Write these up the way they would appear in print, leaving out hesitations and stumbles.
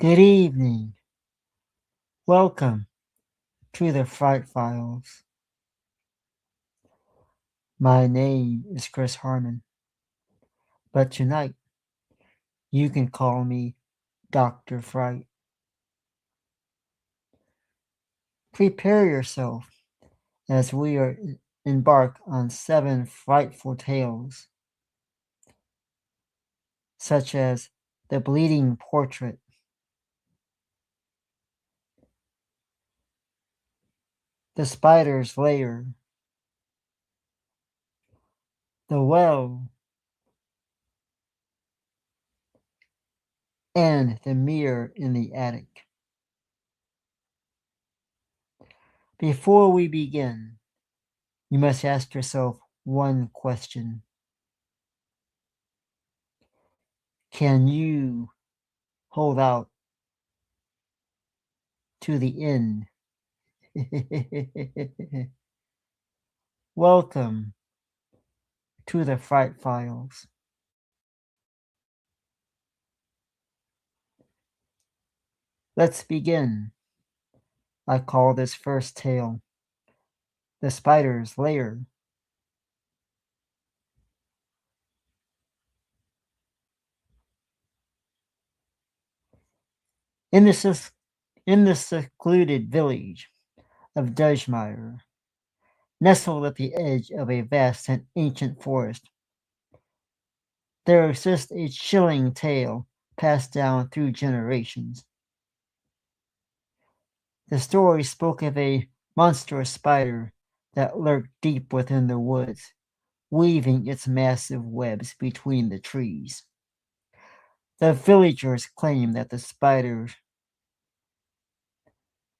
Good evening. Welcome to the Fright Files. My name is Chris Harmon, but tonight you can call me Dr. Fright. Prepare yourself as we embark on 7 frightful tales, such as The Bleeding Portrait, The Spider's Lair, The Well, and The Mirror in the Attic. Before we begin, you must ask yourself one question. Can you hold out to the end? Welcome to the Fright Files. Let's begin. I call this first tale The Spider's Lair. In the secluded village of Dudgemeyer, nestled at the edge of a vast and ancient forest, there exists a chilling tale passed down through generations. The story spoke of a monstrous spider that lurked deep within the woods, weaving its massive webs between the trees. The villagers claimed that the spider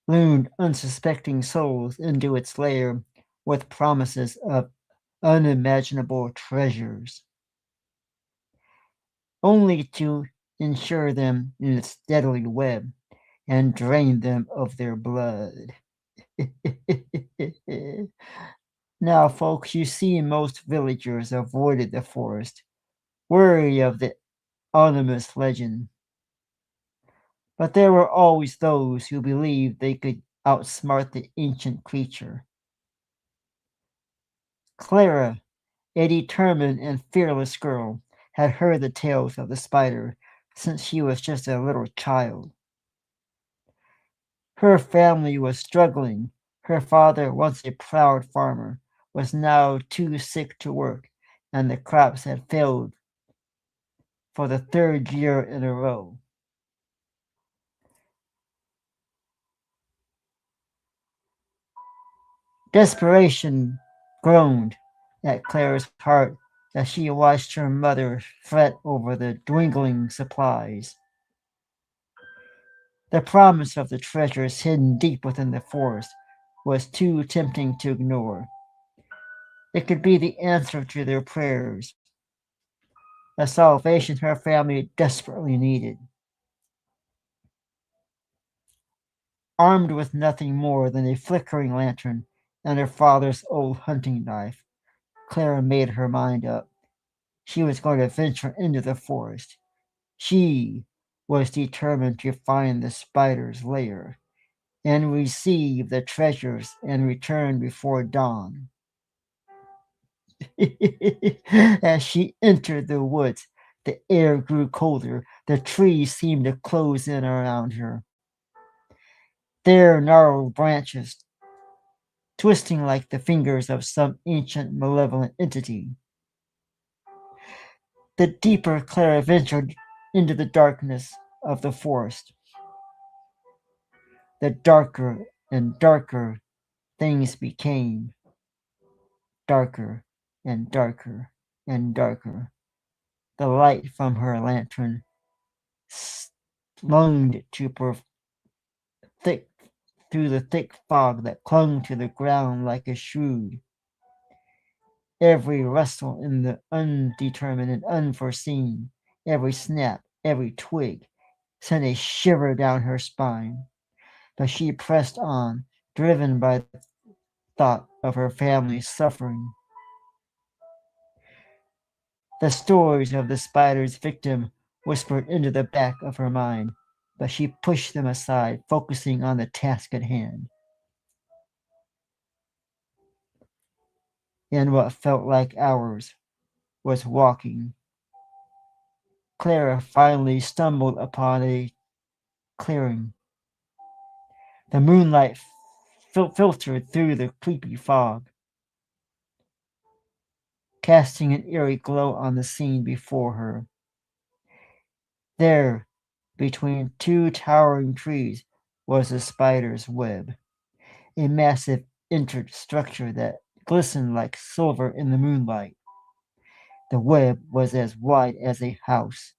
lured unsuspecting souls into its lair with promises of unimaginable treasures, only to ensure them in its deadly web and drain them of their blood. Now, folks, you see, most villagers avoided the forest, wary of the ominous legend. But there were always those who believed they could outsmart the ancient creature. Clara, a determined and fearless girl, had heard the tales of the spider since she was just a little child. Her family was struggling. Her father, once a proud farmer, was now too sick to work, and the crops had failed for the 3rd year in a row. Desperation groaned at Clara's heart as she watched her mother fret over the dwindling supplies. The promise of the treasures hidden deep within the forest was too tempting to ignore. It could be the answer to their prayers, a salvation her family desperately needed. Armed with nothing more than a flickering lantern and her father's old hunting knife, Clara made her mind up. She was going to venture into the forest. She was determined to find the spider's lair and receive the treasures and return before dawn. As she entered the woods, the air grew colder. The trees seemed to close in around her. Their gnarled branches, twisting like the fingers of some ancient malevolent entity. The deeper Clara ventured into the darkness of the forest, the darker and darker things became. Darker and darker and darker. The light from her lantern lunged thick through the thick fog that clung to the ground like a shroud. Every rustle in the undetermined and unforeseen, every snap, every twig, sent a shiver down her spine. But she pressed on, driven by the thought of her family's suffering. The stories of the spider's victim whispered into the back of her mind. but she pushed them aside, focusing on the task at hand. In what felt like hours was walking. Clara finally stumbled upon a clearing. The moonlight filtered through the creepy fog, casting an eerie glow on the scene before her. There, between two towering trees, was a spider's web, a massive intricate structure that glistened like silver in the moonlight. The web was as wide as a house,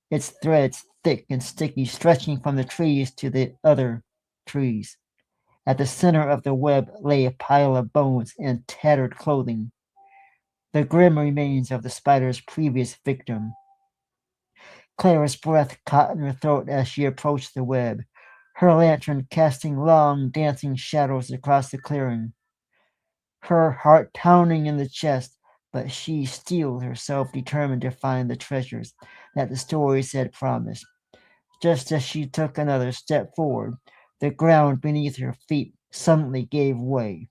its threads thick and sticky, stretching from the trees to the other trees. At the center of the web lay a pile of bones and tattered clothing, the grim remains of the spider's previous victim. Clara's breath caught in her throat as she approached the web, her lantern casting long, dancing shadows across the clearing. Her heart pounding in the chest, but she steeled herself, determined to find the treasures that the stories had promised. Just as she took another step forward, the ground beneath her feet suddenly gave way.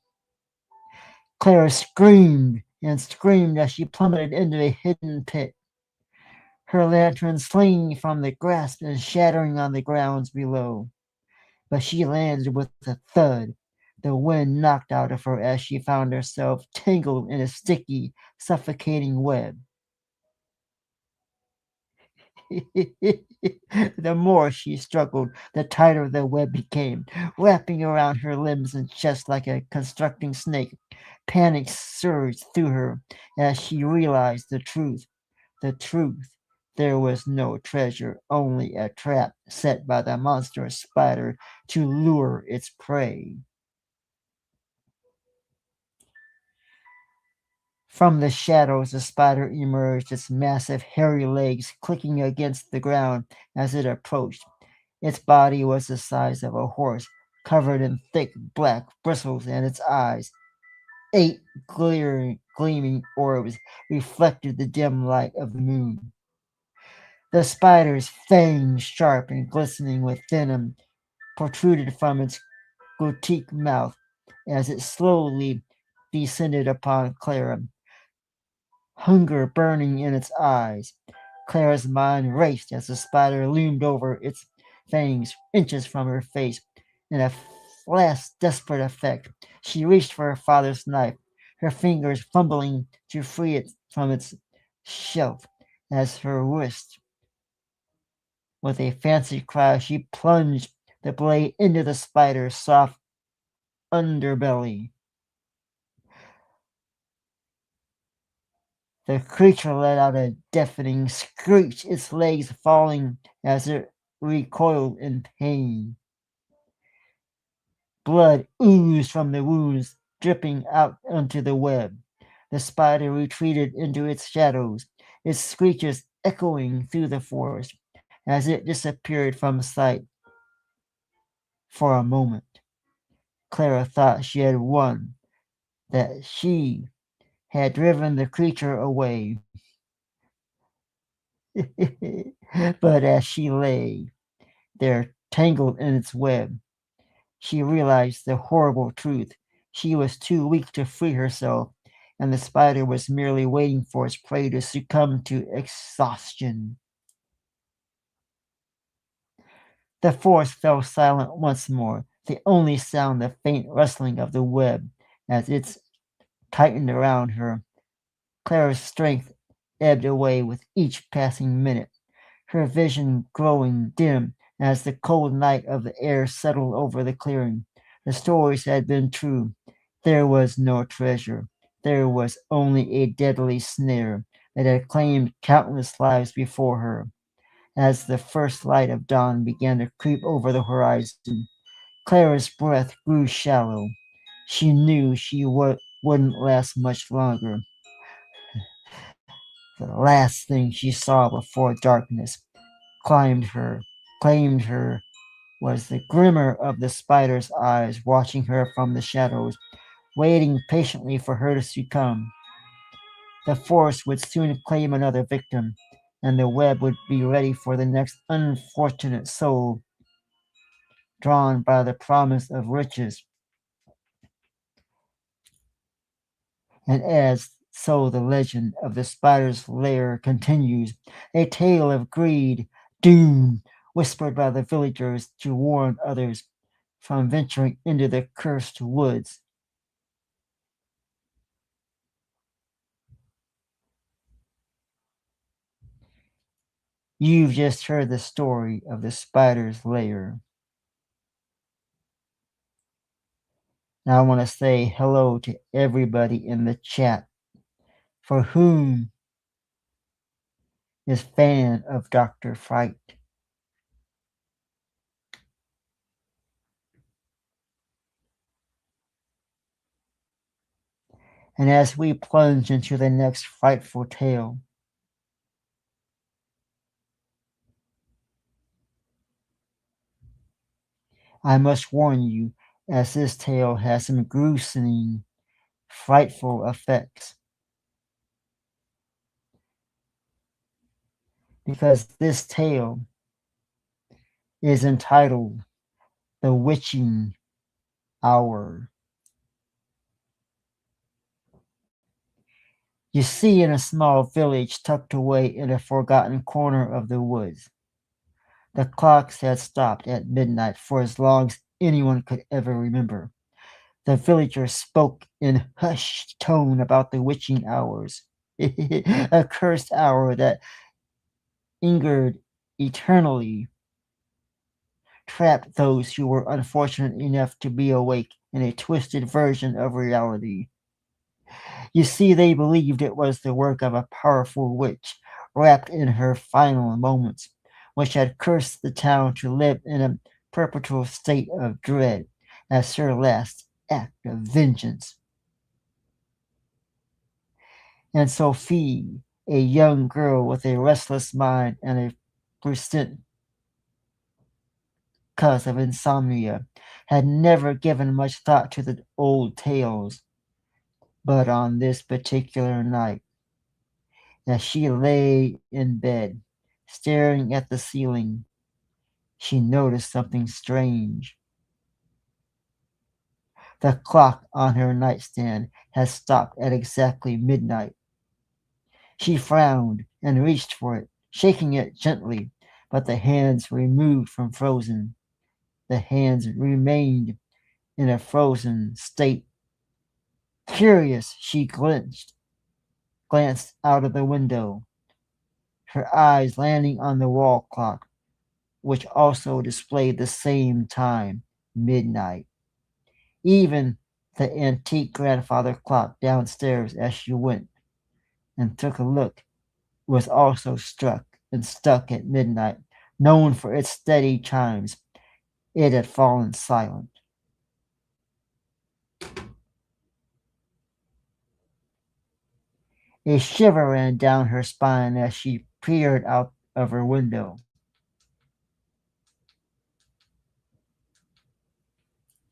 Clara screamed and screamed as she plummeted into a hidden pit, her lantern slinging from the grasp and shattering on the grounds below. But she landed with a thud. The wind knocked out of her as she found herself tangled in a sticky, suffocating web. The more she struggled, the tighter the web became, wrapping around her limbs and chest like a constricting snake. Panic surged through her as she realized the truth. The truth. There was no treasure, only a trap set by the monstrous spider to lure its prey. From the shadows, the spider emerged, its massive, hairy legs clicking against the ground as it approached. Its body was the size of a horse, covered in thick black bristles, and its eyes, eight gleaming orbs, reflected the dim light of the moon. The spider's fangs, sharp and glistening with venom, protruded from its goatee mouth as it slowly descended upon Clara, hunger burning in its eyes. Clara's mind raced as the spider loomed over its fangs, inches from her face. In a last desperate effect, she reached for her father's knife, her fingers fumbling to free it from its shelf as her wrist. With a fancy cry, she plunged the blade into the spider's soft underbelly. The creature let out a deafening screech, its legs falling as it recoiled in pain. Blood oozed from the wounds, dripping out onto the web. The spider retreated into its shadows, its screeches echoing through the forest as it disappeared from sight. For a moment, Clara thought she had won, that she had driven the creature away. But as she lay there, tangled in its web, she realized the horrible truth. She was too weak to free herself, and the spider was merely waiting for its prey to succumb to exhaustion. The forest fell silent once more, the only sound the faint rustling of the web as it tightened around her. Clara's strength ebbed away with each passing minute, her vision growing dim as the cold night of the air settled over the clearing. The stories had been true. There was no treasure. There was only a deadly snare that had claimed countless lives before her. As the first light of dawn began to creep over the horizon, Clara's breath grew shallow. She knew she wouldn't last much longer. The last thing she saw before darkness claimed her, was the glimmer of the spider's eyes watching her from the shadows, waiting patiently for her to succumb. The force would soon claim another victim, and the web would be ready for the next unfortunate soul drawn by the promise of riches. And as so the legend of the spider's lair continues, a tale of greed, doom, whispered by the villagers to warn others from venturing into the cursed woods. You've just heard the story of the spider's lair. Now I want to say hello to everybody in the chat for whom is fan of Dr. Fright. And as we plunge into the next frightful tale, I must warn you, as this tale has some gruesome, frightful effects. Because this tale is entitled The Witching Hour. You see, in a small village tucked away in a forgotten corner of the woods, the clocks had stopped at midnight for as long as anyone could ever remember. The villagers spoke in hushed tone about the witching hours, a cursed hour that lingered eternally, trapped those who were unfortunate enough to be awake in a twisted version of reality. You see, they believed it was the work of a powerful witch, wrapped in her final moments, which had cursed the town to live in a perpetual state of dread as her last act of vengeance. And Sophie, a young girl with a restless mind and a persistent cause of insomnia, had never given much thought to the old tales. But on this particular night, as she lay in bed, staring at the ceiling, she noticed something strange. The clock on her nightstand had stopped at exactly midnight. She frowned and reached for it, shaking it gently, but the hands removed from frozen. The hands remained in a frozen state. Curious, she glanced out of the window, her eyes landing on the wall clock, which also displayed the same time, midnight. Even the antique grandfather clock downstairs as she went and took a look was also struck and stuck at midnight, known for its steady chimes. It had fallen silent. A shiver ran down her spine as she peered out of her window.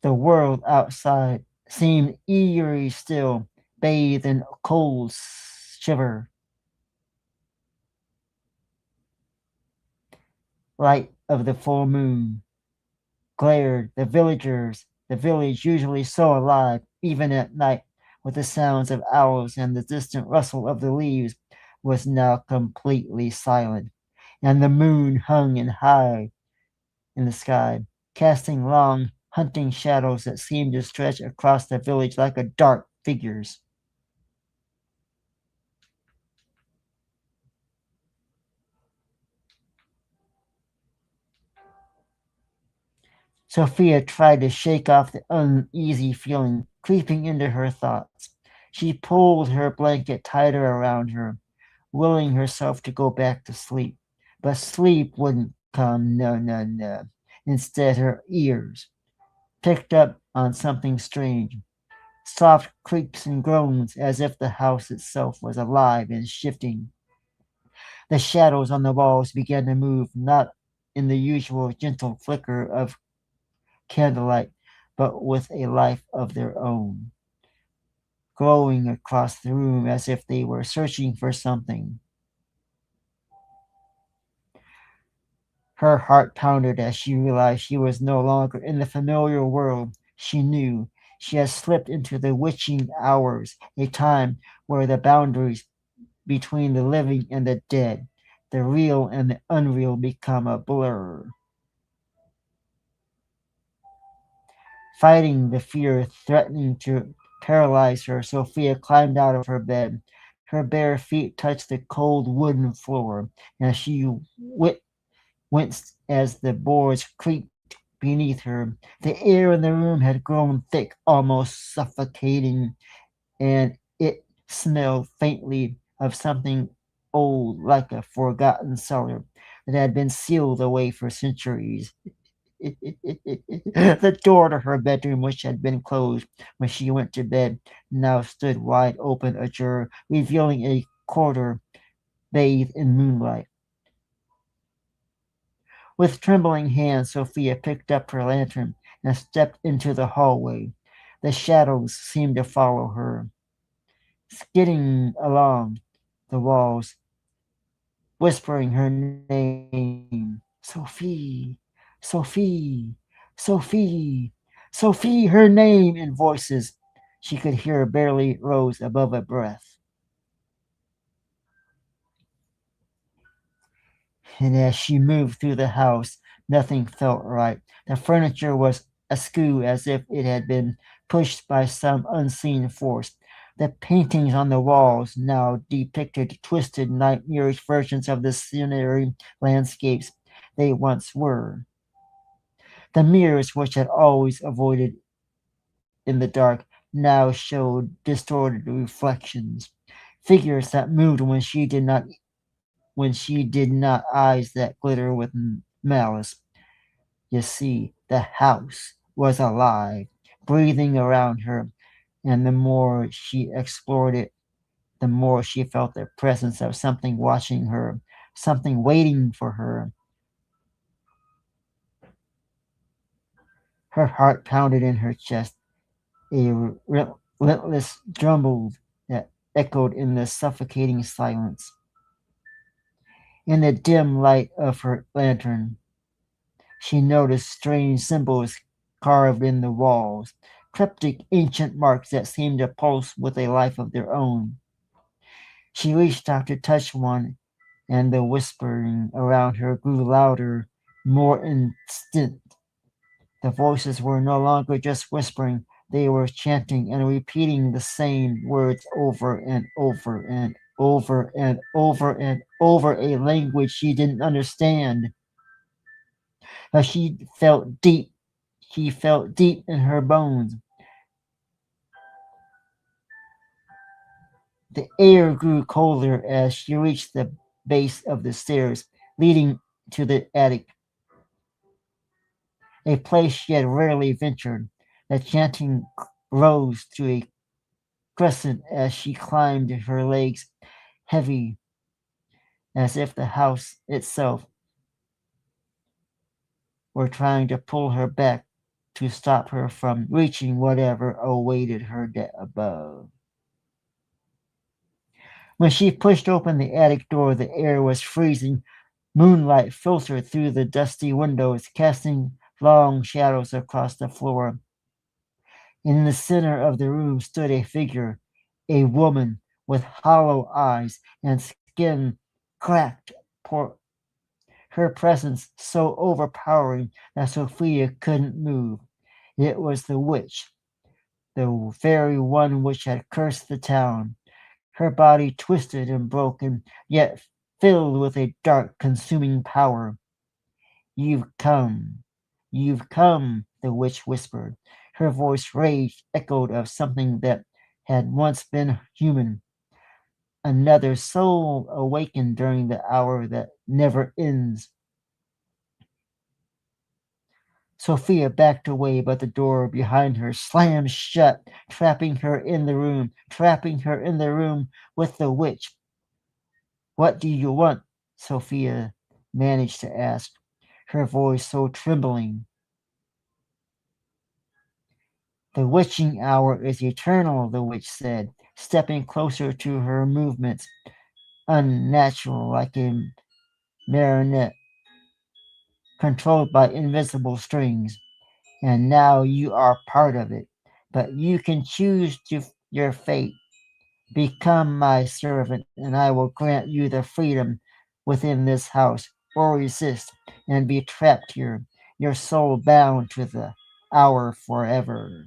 The world outside seemed eerie still, bathed in cold shiver. Light of the full moon glared. The village usually so alive, even at night, with the sounds of owls and the distant rustle of the leaves, was now completely silent, and the moon hung in high in the sky, casting long, hunting shadows that seemed to stretch across the village like a dark figures. Sophia tried to shake off the uneasy feeling creeping into her thoughts. She pulled her blanket tighter around her, willing herself to go back to sleep. But sleep wouldn't come, no, no, no. Instead, her ears picked up on something strange. Soft creaks and groans as if the house itself was alive and shifting. The shadows on the walls began to move, not in the usual gentle flicker of candlelight, but with a life of their own, glowing across the room as if they were searching for something. Her heart pounded as she realized she was no longer in the familiar world she knew. She had slipped into the witching hours, a time where the boundaries between the living and the dead, the real and the unreal, become a blur. Fighting the fear threatening to paralyze her, Sophia climbed out of her bed. Her bare feet touched the cold wooden floor, and she winced as the boards creaked beneath her. The air in the room had grown thick, almost suffocating, and it smelled faintly of something old, like a forgotten cellar that had been sealed away for centuries. The door to her bedroom, which had been closed when she went to bed, now stood wide open ajar, revealing a corridor bathed in moonlight. With trembling hands, Sophia picked up her lantern and stepped into the hallway. The shadows seemed to follow her, skidding along the walls, whispering her name, Sophie, Sophie, Sophie, Sophie, her name in voices she could hear barely rose above a breath. And as she moved through the house, nothing felt right. The furniture was askew as if it had been pushed by some unseen force. The paintings on the walls now depicted twisted, nightmarish versions of the scenery landscapes they once were. The mirrors, which had always avoided in the dark, now showed distorted reflections. Figures that moved when she did not eyes that glitter with malice. You see, the house was alive, breathing around her, and the more she explored it, the more she felt the presence of something watching her, something waiting for her. Her heart pounded in her chest, a relentless drumbeat that echoed in the suffocating silence. In the dim light of her lantern, she noticed strange symbols carved in the walls, cryptic ancient marks that seemed to pulse with a life of their own. She reached out to touch one, and the whispering around her grew louder, more instant. The voices were no longer just whispering, they were chanting and repeating the same words over and over and over and over and over, a language she didn't understand. But she felt deep in her bones. The air grew colder as she reached the base of the stairs leading to the attic, a place she had rarely ventured. The chanting rose to a crescent as she climbed, her legs heavy as if the house itself were trying to pull her back to stop her from reaching whatever awaited her above. When she pushed open the attic door, the air was freezing. Moonlight filtered through the dusty windows, casting long shadows across the floor. In the center of the room stood a figure, a woman with hollow eyes and skin cracked. Her presence so overpowering that Sophia couldn't move. It was the witch, the very one which had cursed the town. Her body twisted and broken, yet filled with a dark, consuming power. You've come. You've come, the witch whispered. Her voice rage echoed of something that had once been human. Another soul awakened during the hour that never ends. Sophia backed away, but the door behind her slammed shut, trapping her in the room with the witch. What do you want? Sophia managed to ask, her voice so trembling. The witching hour is eternal, the witch said, stepping closer to her, movements unnatural like a marionette. controlled by invisible strings, and now you are part of it. But you can choose your fate. Become my servant, and I will grant you the freedom within this house, or resist and be trapped here, your soul bound to the hour forever.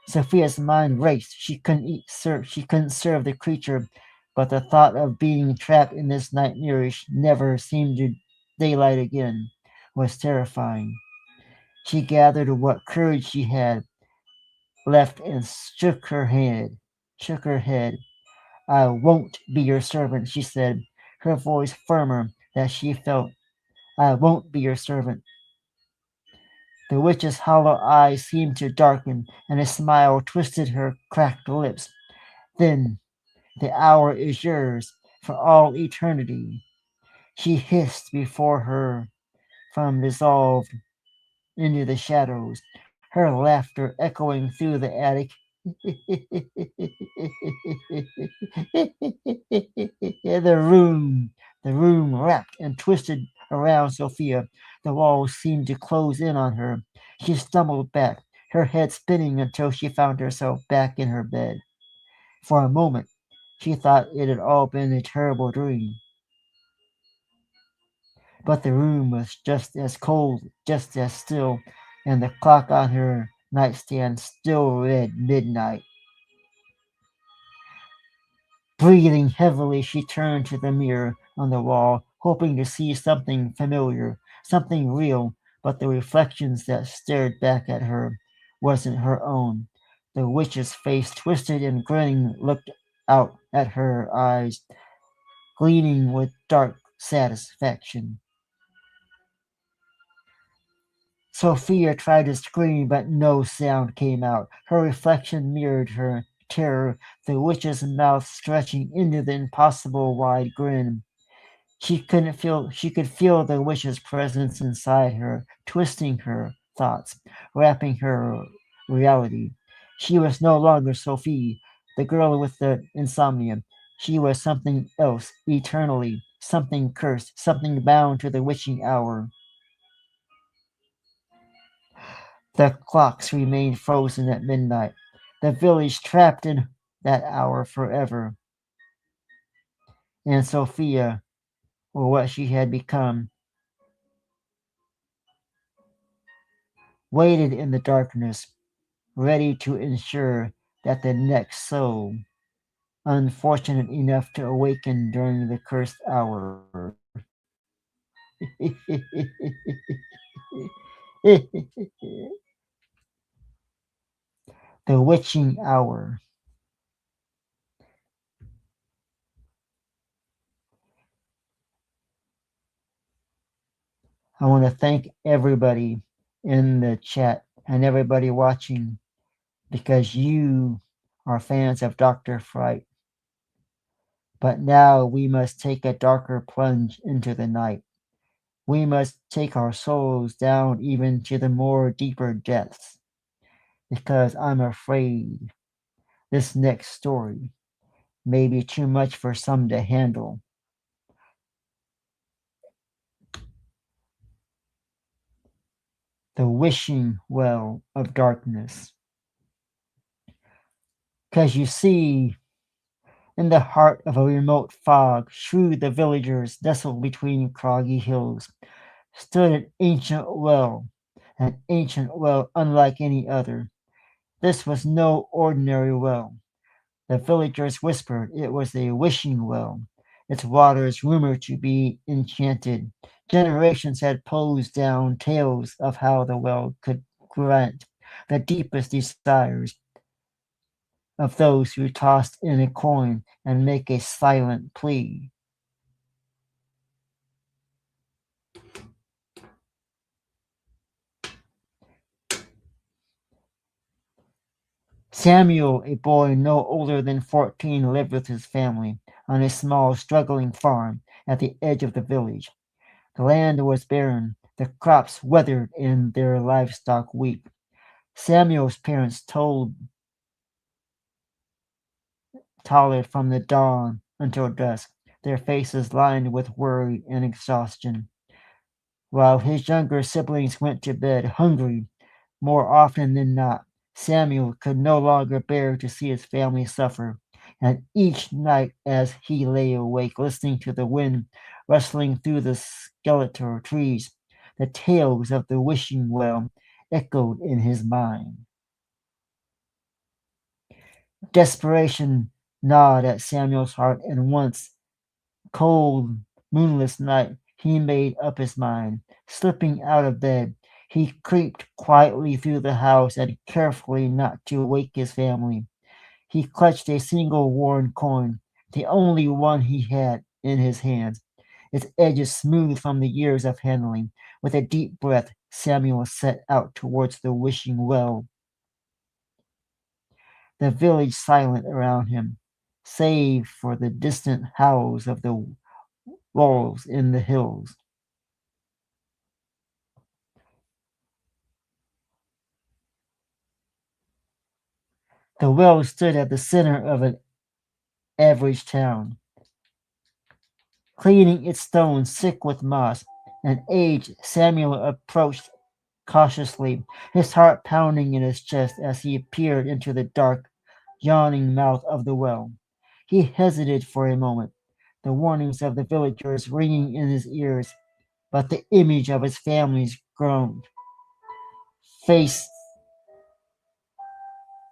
Sophia's mind raced. She couldn't serve the creature, but the thought of being trapped in this nightmarish, never seemed to daylight again, was terrifying. She gathered what courage she had left and shook her head. Shook her head. I won't be your servant, she said, her voice firmer than she felt. I won't be your servant. The witch's hollow eyes seemed to darken, and a smile twisted her cracked lips. Then the hour is yours for all eternity. She hissed before her from dissolved into the shadows, her laughter echoing through the attic. The room wrapped and twisted around Sophia. The walls seemed to close in on her. She stumbled back, her head spinning until she found herself back in her bed. For a moment, she thought it had all been a terrible dream. But the room was just as cold, just as still, and the clock on her nightstand still read midnight. Breathing heavily, she turned to the mirror on the wall, hoping to see something familiar, something real, but the reflections that stared back at her wasn't her own. The witch's face, twisted and grinning, looked out at her eyes, gleaming with dark satisfaction. Sophia tried to scream, but no sound came out. Her reflection mirrored her terror, the witch's mouth stretching into the impossible wide grin. She could feel the witch's presence inside her, twisting her thoughts, wrapping her reality. She was no longer Sophie, the girl with the insomnia. She was something else, eternally, something cursed, something bound to the witching hour. The clocks remained frozen at midnight, the village trapped in that hour forever. And Sophia, or what she had become, waited in the darkness, ready to ensure that the next soul, unfortunate enough to awaken during the cursed hour, the witching hour. I want to thank everybody in the chat and everybody watching because you are fans of Dr. Fright. But now we must take a darker plunge into the night. We must take our souls down even to the more deeper depths, because I'm afraid this next story may be too much for some to handle. The wishing well of darkness. Because you see, in the heart of a remote fog, shrewd the villagers, nestled between craggy hills, stood an ancient well unlike any other. This was no ordinary well. The villagers whispered it was a wishing well, its waters rumored to be enchanted. Generations had posed down tales of how the well could grant the deepest desires of those who tossed in a coin and make a silent plea. Samuel, a boy no older than 14, lived with his family on a small, struggling farm at the edge of the village. The land was barren, the crops withered, and their livestock weak. Samuel's parents toiled from the dawn until dusk, their faces lined with worry and exhaustion. While his younger siblings went to bed hungry more often than not, Samuel could no longer bear to see his family suffer, and each night as he lay awake listening to the wind rustling through the skeletal trees, the tales of the wishing well echoed in his mind. Desperation gnawed at Samuel's heart, and once cold, moonless night, he made up his mind. Slipping out of bed, he crept quietly through the house and carefully not to wake his family. He clutched a single worn coin, the only one he had in his hands, its edges smooth from the years of handling. With a deep breath, Samuel set out towards the wishing well, the village silent around him, save for the distant howls of the wolves in the hills. The well stood at the center of an average town, cleaning its stones thick with moss. An aged Samuel approached cautiously, his heart pounding in his chest as he peered into the dark, yawning mouth of the well. He hesitated for a moment, the warnings of the villagers ringing in his ears, but the image of his family's grown face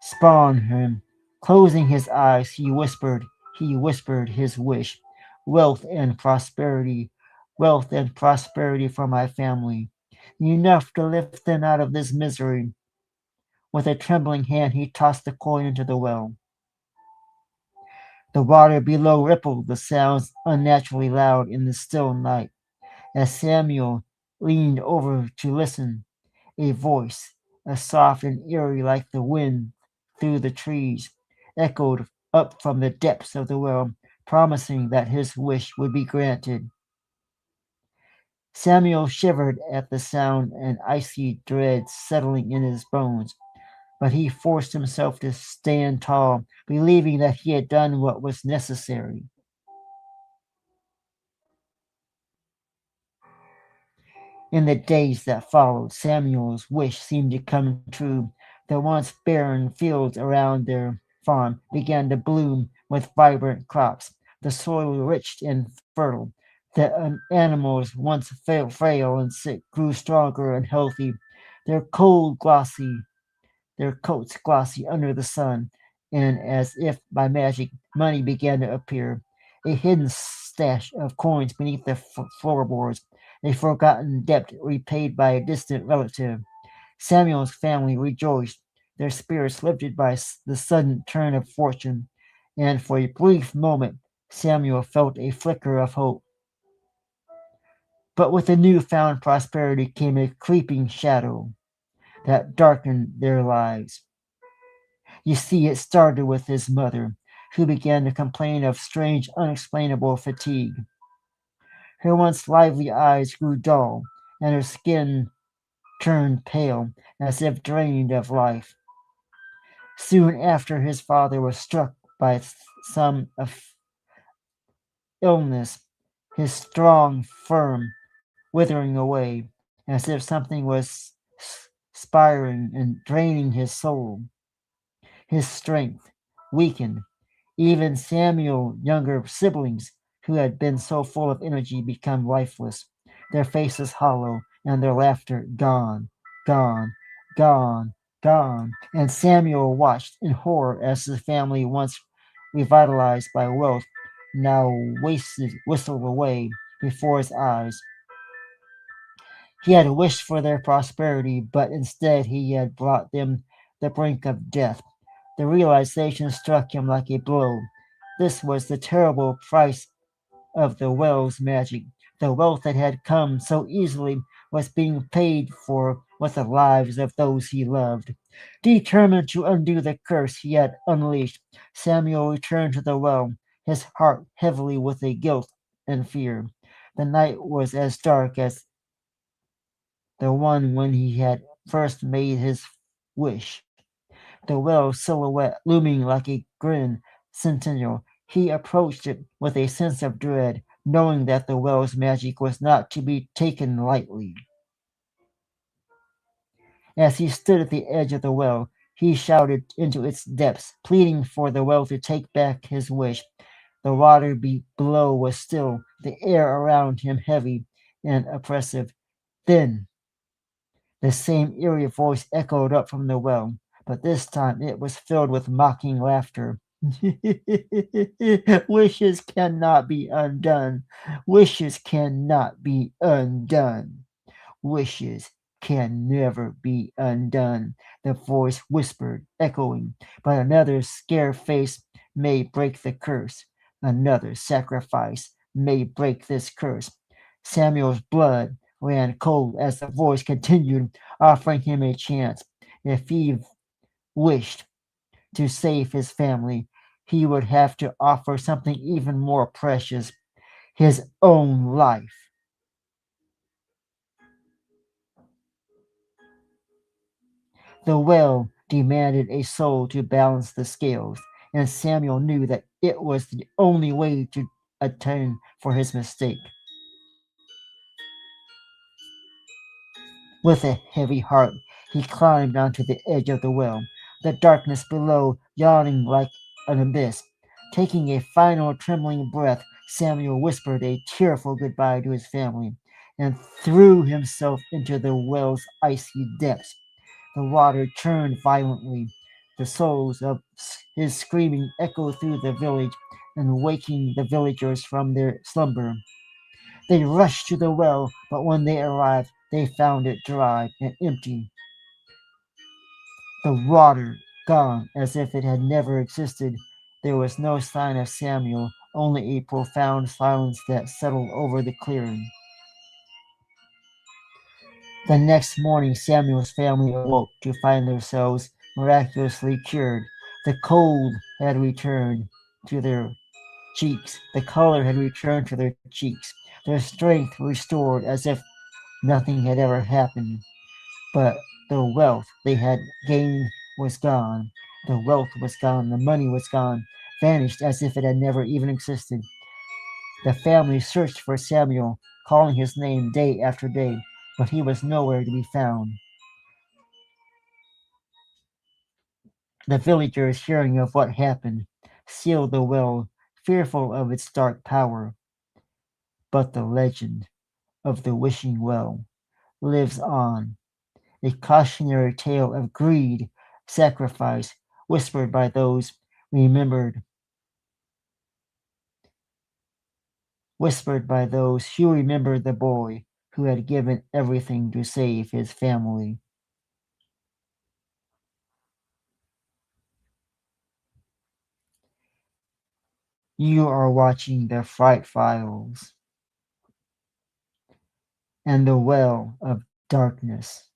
spawned him. Closing his eyes, he whispered his wish, wealth wealth and prosperity for my family, enough to lift them out of this misery. With a trembling hand, he tossed the coin into the well. The water below rippled, the sounds unnaturally loud in the still night. As Samuel leaned over to listen, a voice, as soft and eerie like the wind through the trees, echoed up from the depths of the well, promising that his wish would be granted. Samuel shivered at the sound, an icy dread settling in his bones, but he forced himself to stand tall, believing that he had done what was necessary. In the days that followed, Samuel's wish seemed to come true. The once barren fields around their farm began to bloom with vibrant crops. The soil rich and fertile. The animals, once frail and sick, grew stronger and healthy. Their cold, glossy their coats glossy under the sun, and as if by magic, money began to appear. A hidden stash of coins beneath the floorboards, a forgotten debt repaid by a distant relative. Samuel's family rejoiced, their spirits lifted by the sudden turn of fortune, and for a brief moment Samuel felt a flicker of hope. But with the newfound prosperity came a creeping shadow that darkened their lives. You see, it started with his mother, who began to complain of strange, unexplainable fatigue. Her once lively eyes grew dull, and her skin turned pale, as if drained of life. Soon after, his father was struck by some illness, his strong, firm, withering away, as if something was spiring and draining his soul. His strength weakened. Even Samuel's younger siblings, who had been so full of energy, become lifeless, their faces hollow and their laughter gone, gone, gone, gone. And Samuel watched in horror as the family, once revitalized by wealth, now whistled away before his eyes. He had wished for their prosperity, but instead he had brought them the brink of death. The realization struck him like a blow. This was the terrible price of the well's magic. The wealth that had come so easily was being paid for with the lives of those he loved. Determined to undo the curse he had unleashed, Samuel returned to the well, his heart heavily with a guilt and fear. The night was as dark as the one when he had first made his wish. The well silhouette looming like a grim sentinel. He approached it with a sense of dread, knowing that the well's magic was not to be taken lightly. As he stood at the edge of the well, he shouted into its depths, pleading for the well to take back his wish. The water below was still, the air around him heavy and oppressive. Then the same eerie voice echoed up from the well, but this time it was filled with mocking laughter. Wishes cannot be undone. Wishes cannot be undone. Wishes can never be undone, the voice whispered, echoing. But another scare face may break the curse. Another sacrifice may break this curse. Samuel's blood ran cold as the voice continued, offering him a chance. If he wished to save his family, he would have to offer something even more precious, his own life. The well demanded a soul to balance the scales, and Samuel knew that it was the only way to atone for his mistake. With a heavy heart, he climbed onto the edge of the well, the darkness below yawning like an abyss. Taking a final trembling breath, Samuel whispered a tearful goodbye to his family and threw himself into the well's icy depths. The water churned violently. The souls of his screaming echoed through the village and waking the villagers from their slumber. They rushed to the well, but when they arrived, they found it dry and empty. The water gone as if it had never existed. There was no sign of Samuel, only a profound silence that settled over the clearing. The next morning, Samuel's family awoke to find themselves miraculously cured. The cold had returned to their cheeks. The color had returned to their cheeks. Their strength restored as if nothing had ever happened. But the wealth they had gained was gone. The wealth was gone. The money was gone, vanished as if it had never even existed. The family searched for Samuel, calling his name day after day, but he was nowhere to be found. The villagers, hearing of what happened, sealed the well, fearful of its dark power. But the legend of the wishing well lives on, a cautionary tale of greed, sacrifice, whispered by those remembered, whispered by those who remembered the boy who had given everything to save his family. You are watching the Fright Files and the Well of Darkness.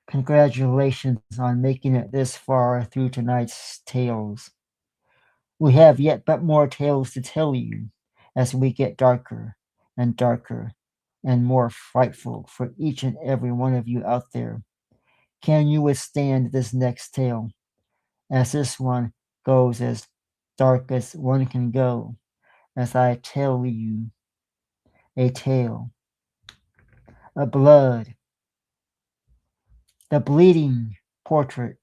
Congratulations on making it this far through tonight's tales. We have yet but more tales to tell you as we get darker and darker and more frightful for each and every one of you out there. Can you withstand this next tale, as this one goes as dark as one can go, as I tell you a tale of blood, the bleeding portrait.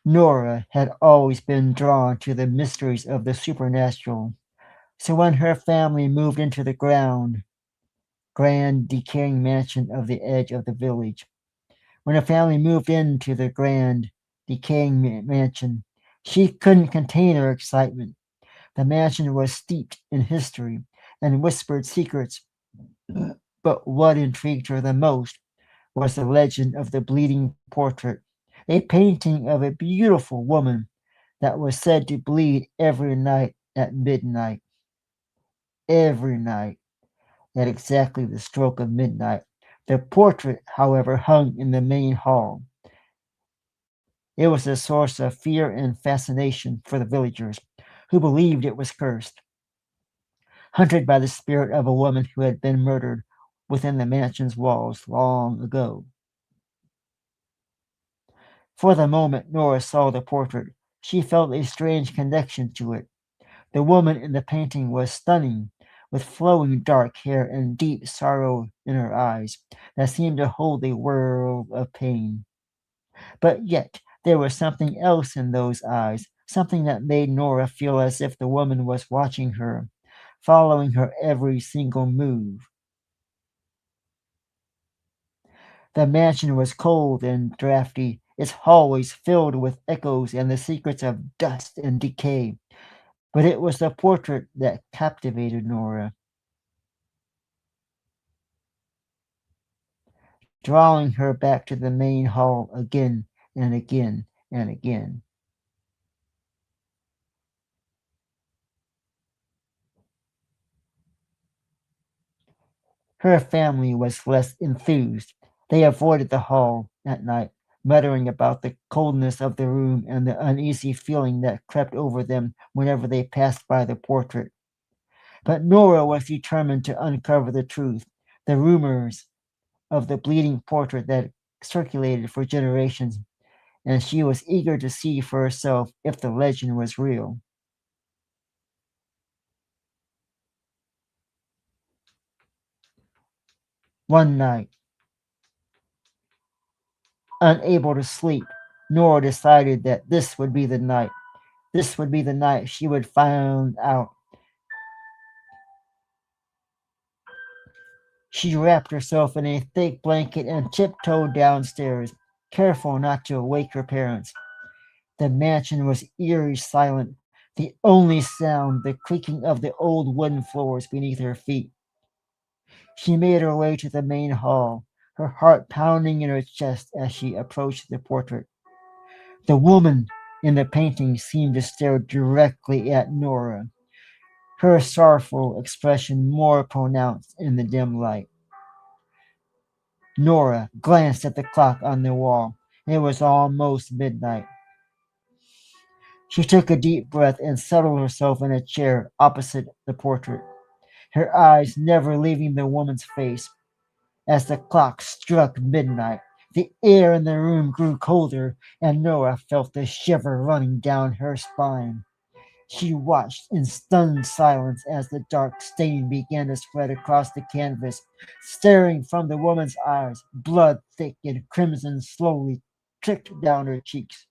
Nora had always been drawn to the mysteries of the supernatural, so when her family moved into the grand decaying mansion of the edge of the village, when her family moved into the grand decaying mansion, she couldn't contain her excitement. The mansion was steeped in history and whispered secrets, but what intrigued her the most was the legend of the bleeding portrait, a painting of a beautiful woman that was said to bleed every night at midnight. Every night at exactly the stroke of midnight. The portrait, however, hung in the main hall. It was a source of fear and fascination for the villagers, who believed it was cursed. hunted by the spirit of a woman who had been murdered within the mansion's walls long ago. For the moment Nora saw the portrait, she felt a strange connection to it. The woman in the painting was stunning, with flowing dark hair and deep sorrow in her eyes that seemed to hold a world of pain. But yet there was something else in those eyes, something that made Nora feel as if the woman was watching her, following her every single move. The mansion was cold and drafty, its hallways filled with echoes and the secrets of dust and decay. But it was the portrait that captivated Nora, drawing her back to the main hall again and again and again. Her family was less enthused. They avoided the hall at night, muttering about the coldness of the room and the uneasy feeling that crept over them whenever they passed by the portrait. But Nora was determined to uncover the truth. The rumors of the bleeding portrait that circulated for generations, and she was eager to see for herself if the legend was real. One night, unable to sleep, Nora decided that this would be the night. This would be the night she would find out. She wrapped herself in a thick blanket and tiptoed downstairs, careful not to wake her parents. The mansion was eerie silent, the only sound the creaking of the old wooden floors beneath her feet. She made her way to the main hall, her heart pounding in her chest as she approached the portrait. The woman in the painting seemed to stare directly at Nora, her sorrowful expression more pronounced in the dim light. Nora glanced at the clock on the wall. It was almost midnight. She took a deep breath and settled herself in a chair opposite the portrait, her eyes never leaving the woman's face. As the clock struck midnight, the air in the room grew colder, and Nora felt the shiver running down her spine. She watched in stunned silence as the dark stain began to spread across the canvas, staring from the woman's eyes. Blood thick and crimson slowly tricked down her cheeks.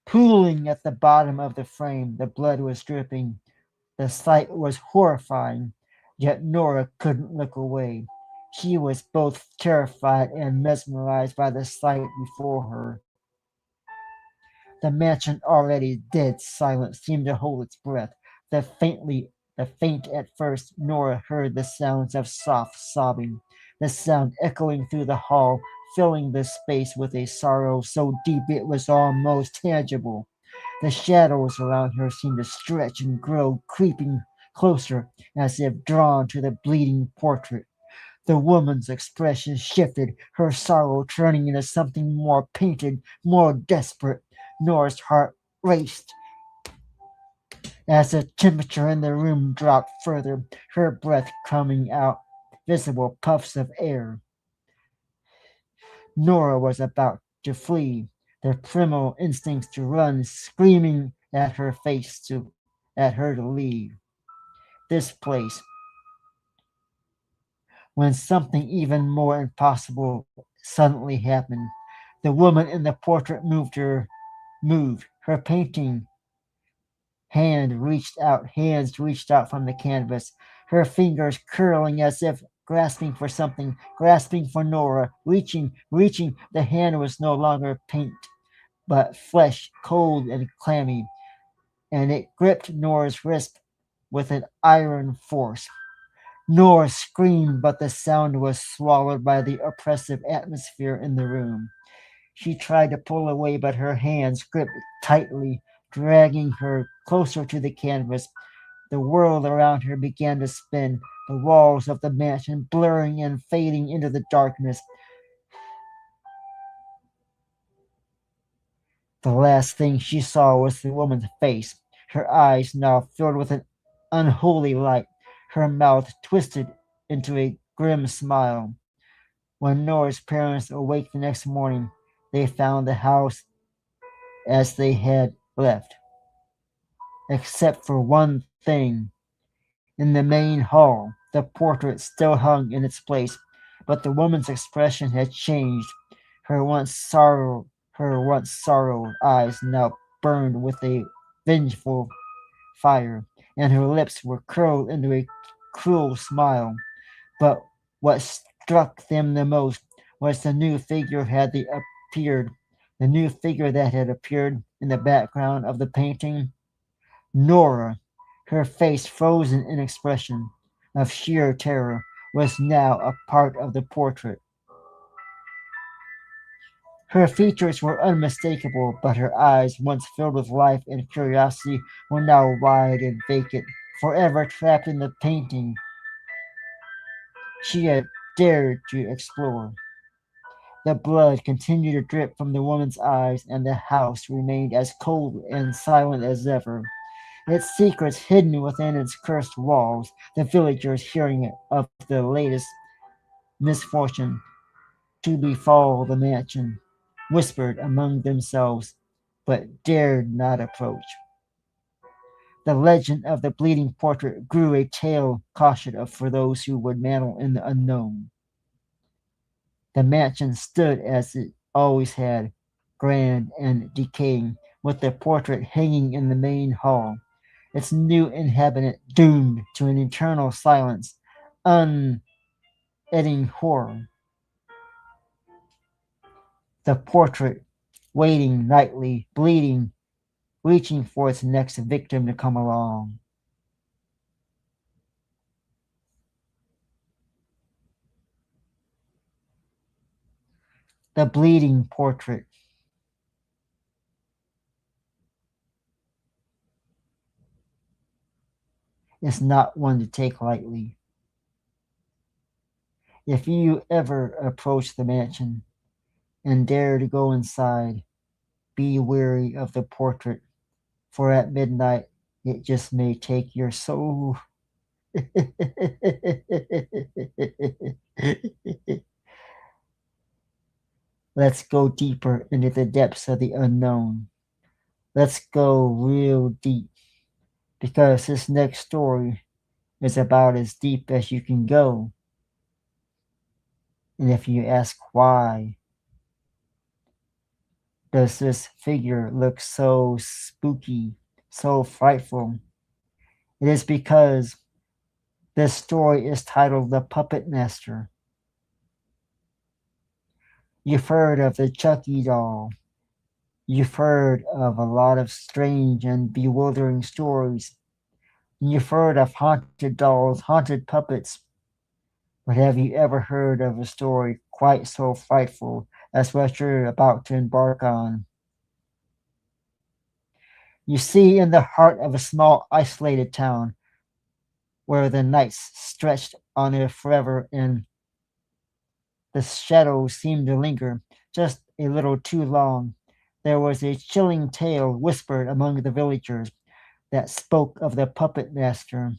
Pooling at the bottom of the frame, the blood was dripping. The sight was horrifying, yet Nora couldn't look away. She was both terrified and mesmerized by the sight before her. The mansion, already dead silent, seemed to hold its breath. The faint at first, Nora heard the sounds of soft sobbing, the sound echoing through the hall, filling the space with a sorrow so deep it was almost tangible. The shadows around her seemed to stretch and grow, creeping closer as if drawn to the bleeding portrait. The woman's expression shifted, her sorrow turning into something more painted, more desperate. Nora's heart raced as the temperature in the room dropped further, her breath coming out visible puffs of air. Nora was about to flee, the primal instincts to run, screaming at her to leave this place, when something even more impossible suddenly happened. The woman in the portrait moved. Her painting hands reached out from the canvas, her fingers curling as if grasping for something, grasping for Nora, reaching. The hand was no longer paint, but flesh, cold and clammy, and it gripped Nora's wrist with an iron force. Nora screamed, but the sound was swallowed by the oppressive atmosphere in the room. She tried to pull away, but her hands gripped tightly, dragging her closer to the canvas. The world around her began to spin, the walls of the mansion blurring and fading into the darkness. The last thing she saw was the woman's face. her eyes now filled with an unholy light, her mouth twisted into a grim smile. When Nora's parents awake the next morning, they found the house as they had left, except for one thing. In the main hall, the portrait still hung in its place, but the woman's expression had changed. Her once sorrowed eyes now burned with a vengeful fire, and her lips were curled into a cruel smile. But what struck them the most was the new figure that had appeared in the background of the painting. Nora, her face frozen in expression of sheer terror, was now a part of the portrait. Her features were unmistakable, but her eyes, once filled with life and curiosity, were now wide and vacant, forever trapped in the painting she had dared to explore. The blood continued to drip from the woman's eyes, and the house remained as cold and silent as ever, its secrets hidden within its cursed walls. The villagers, hearing of the latest misfortune to befall the mansion, whispered among themselves, but dared not approach. The legend of the bleeding portrait grew a tale caution for those who would meddle in the unknown. The mansion stood as it always had, grand and decaying, with the portrait hanging in the main hall, its new inhabitant doomed to an eternal silence, unending horror. The portrait waiting nightly, bleeding, reaching for its next victim to come along. The bleeding portrait is not one to take lightly. If you ever approach the mansion and dare to go inside, be wary of the portrait, for at midnight it just may take your soul. Let's go deeper into the depths of the unknown. Let's go real deep, because this next story is about as deep as you can go. And if you ask why does this figure look so spooky, so frightful, it is because this story is titled The Puppet Master. You've heard of the Chucky doll. You've heard of a lot of strange and bewildering stories. You've heard of haunted dolls, haunted puppets. But have you ever heard of a story quite so frightful as what you're about to embark on? You see, in the heart of a small isolated town, where the nights stretched on it forever and the shadows seemed to linger just a little too long, there was a chilling tale whispered among the villagers that spoke of the puppet master,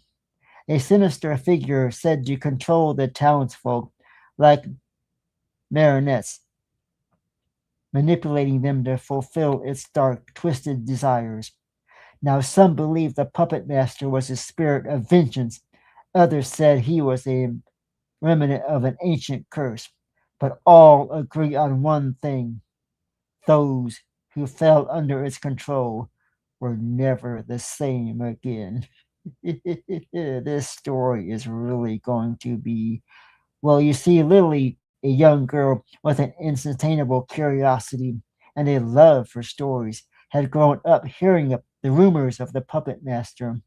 a sinister figure said to control the townsfolk like marionettes, manipulating them to fulfill its dark, twisted desires. Now, some believed the puppet master was a spirit of vengeance. Others said he was a remnant of an ancient curse. But all agree on one thing: those who fell under its control were never the same again. This story is really going to be, well, you see, Lily, a young girl with an insatiable curiosity and a love for stories, had grown up hearing the rumors of the puppet master.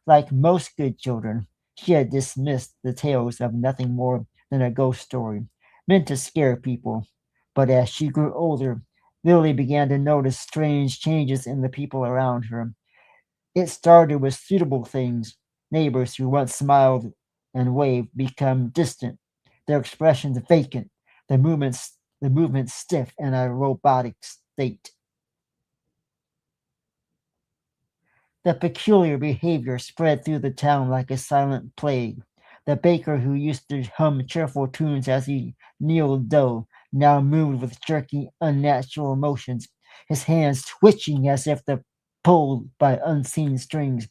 Like most good children, she had dismissed the tales of nothing more than a ghost story, meant to scare people. But as she grew older, Lily began to notice strange changes in the people around her. It started with suitable things. Neighbors who once smiled and waved become distant, their expressions vacant, the movements stiff and a robotic state. The peculiar behavior spread through the town like a silent plague. The baker who used to hum cheerful tunes as he kneaded dough now moved with jerky, unnatural motions, his hands twitching as if they pulled by unseen strings,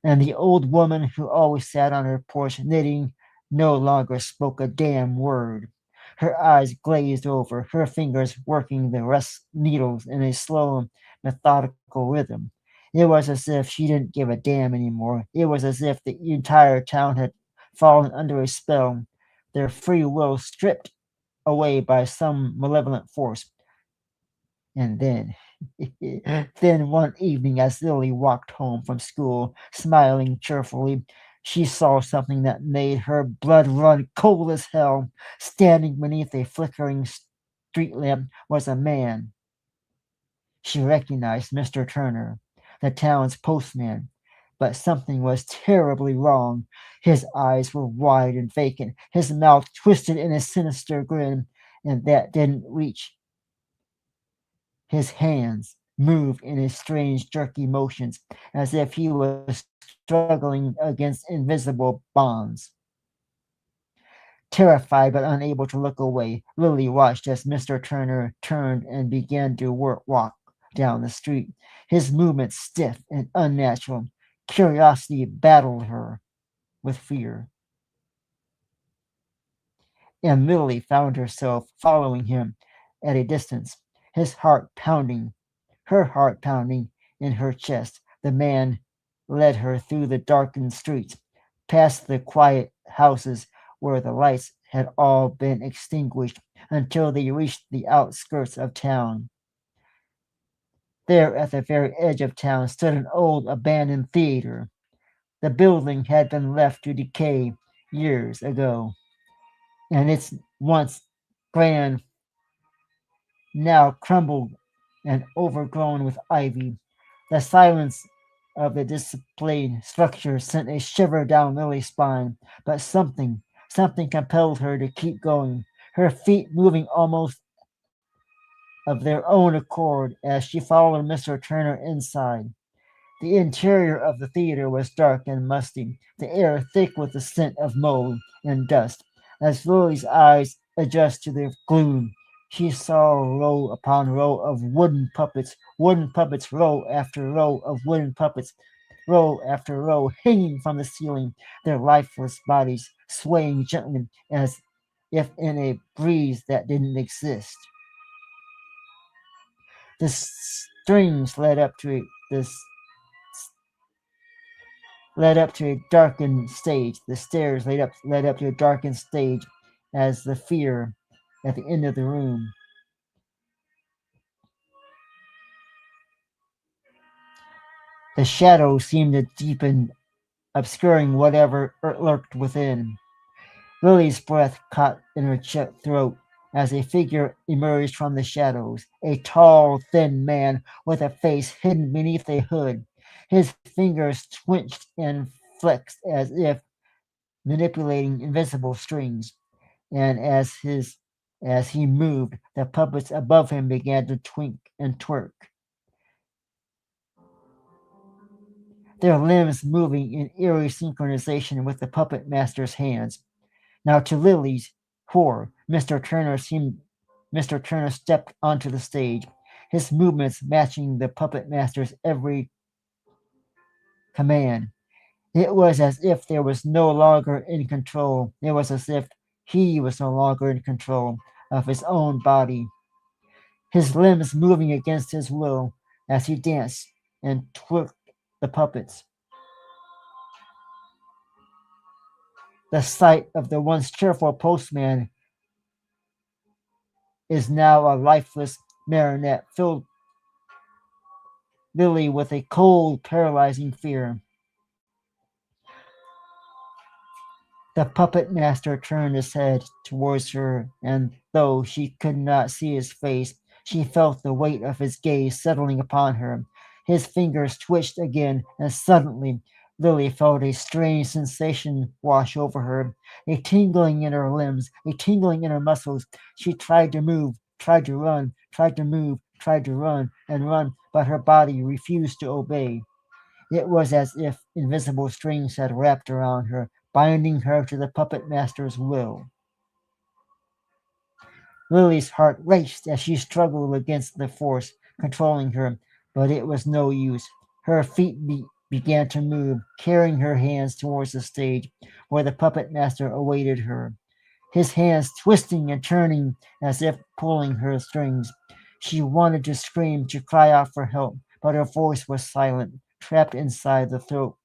and the old woman who always sat on her porch knitting no longer spoke a damn word. Her eyes glazed over, her fingers working the rust needles in a slow, methodical rhythm. It was as if she didn't give a damn anymore. It was as if the entire town had fallen under a spell, their free will stripped away by some malevolent force. And then, then one evening, as Lily walked home from school, smiling cheerfully, she saw something that made her blood run cold as hell. Standing beneath a flickering street lamp was a man. She recognized Mr. Turner, the town's postman, but something was terribly wrong. His eyes were wide and vacant, his mouth twisted in a sinister grin, and that didn't reach. His hands moved in a strange, jerky motions, as if he was struggling against invisible bonds. Terrified but unable to look away, Lily watched as Mr. Turner turned and began to walk down the street, his movements stiff and unnatural. Curiosity battled her with fear, and Lily found herself following him at a distance, his heart pounding, her heart pounding in her chest. The man led her through the darkened streets, past the quiet houses where the lights had all been extinguished until they reached the outskirts of town. There, at the very edge of town, stood an old abandoned theater. The building had been left to decay years ago, and its once grand now crumbled and overgrown with ivy. The silence of the displayed structure sent a shiver down Lily's spine, but something compelled her to keep going, her feet moving almost of their own accord as she followed Mr. Turner inside. The interior of the theater was dark and musty, the air thick with the scent of mold and dust. As Lily's eyes adjusted to the gloom, she saw row upon row of wooden puppets, row after row of wooden puppets, row after row, hanging from the ceiling, their lifeless bodies swaying gently as if in a breeze that didn't exist. The strings led up to a darkened stage. The stairs led up to a darkened stage as the fear at the end of the room. The shadows seemed to deepen, obscuring whatever lurked within. Lily's breath caught in her throat as a figure emerged from the shadows, a tall, thin man with a face hidden beneath a hood. His fingers twitched and flexed as if manipulating invisible strings, and as he moved, the puppets above him began to twink and twerk, their limbs moving in eerie synchronization with the puppet master's hands. Now, to Lily's horror, Mr. Turner stepped onto the stage, his movements matching the puppet master's every command. It was as if there was no longer in control. It was as if he was no longer in control of his own body, his limbs moving against his will as he danced and twerked the puppets. The sight of the once cheerful postman is now a lifeless marionette filled Lily with a cold, paralyzing fear. The puppet master turned his head towards her, and though she could not see his face, she felt the weight of his gaze settling upon her. His fingers twitched again, and suddenly Lily felt a strange sensation wash over her, a tingling in her limbs, a tingling in her muscles. She tried to move, tried to run, tried to move, tried to run and run, but her body refused to obey. It was as if invisible strings had wrapped around her, binding her to the puppet master's will. Lily's heart raced as she struggled against the force controlling her, but it was no use. Her feet began to move, carrying her hands towards the stage where the puppet master awaited her, his hands twisting and turning as if pulling her strings. She wanted to scream, to cry out for help, but her voice was silent, trapped inside the throat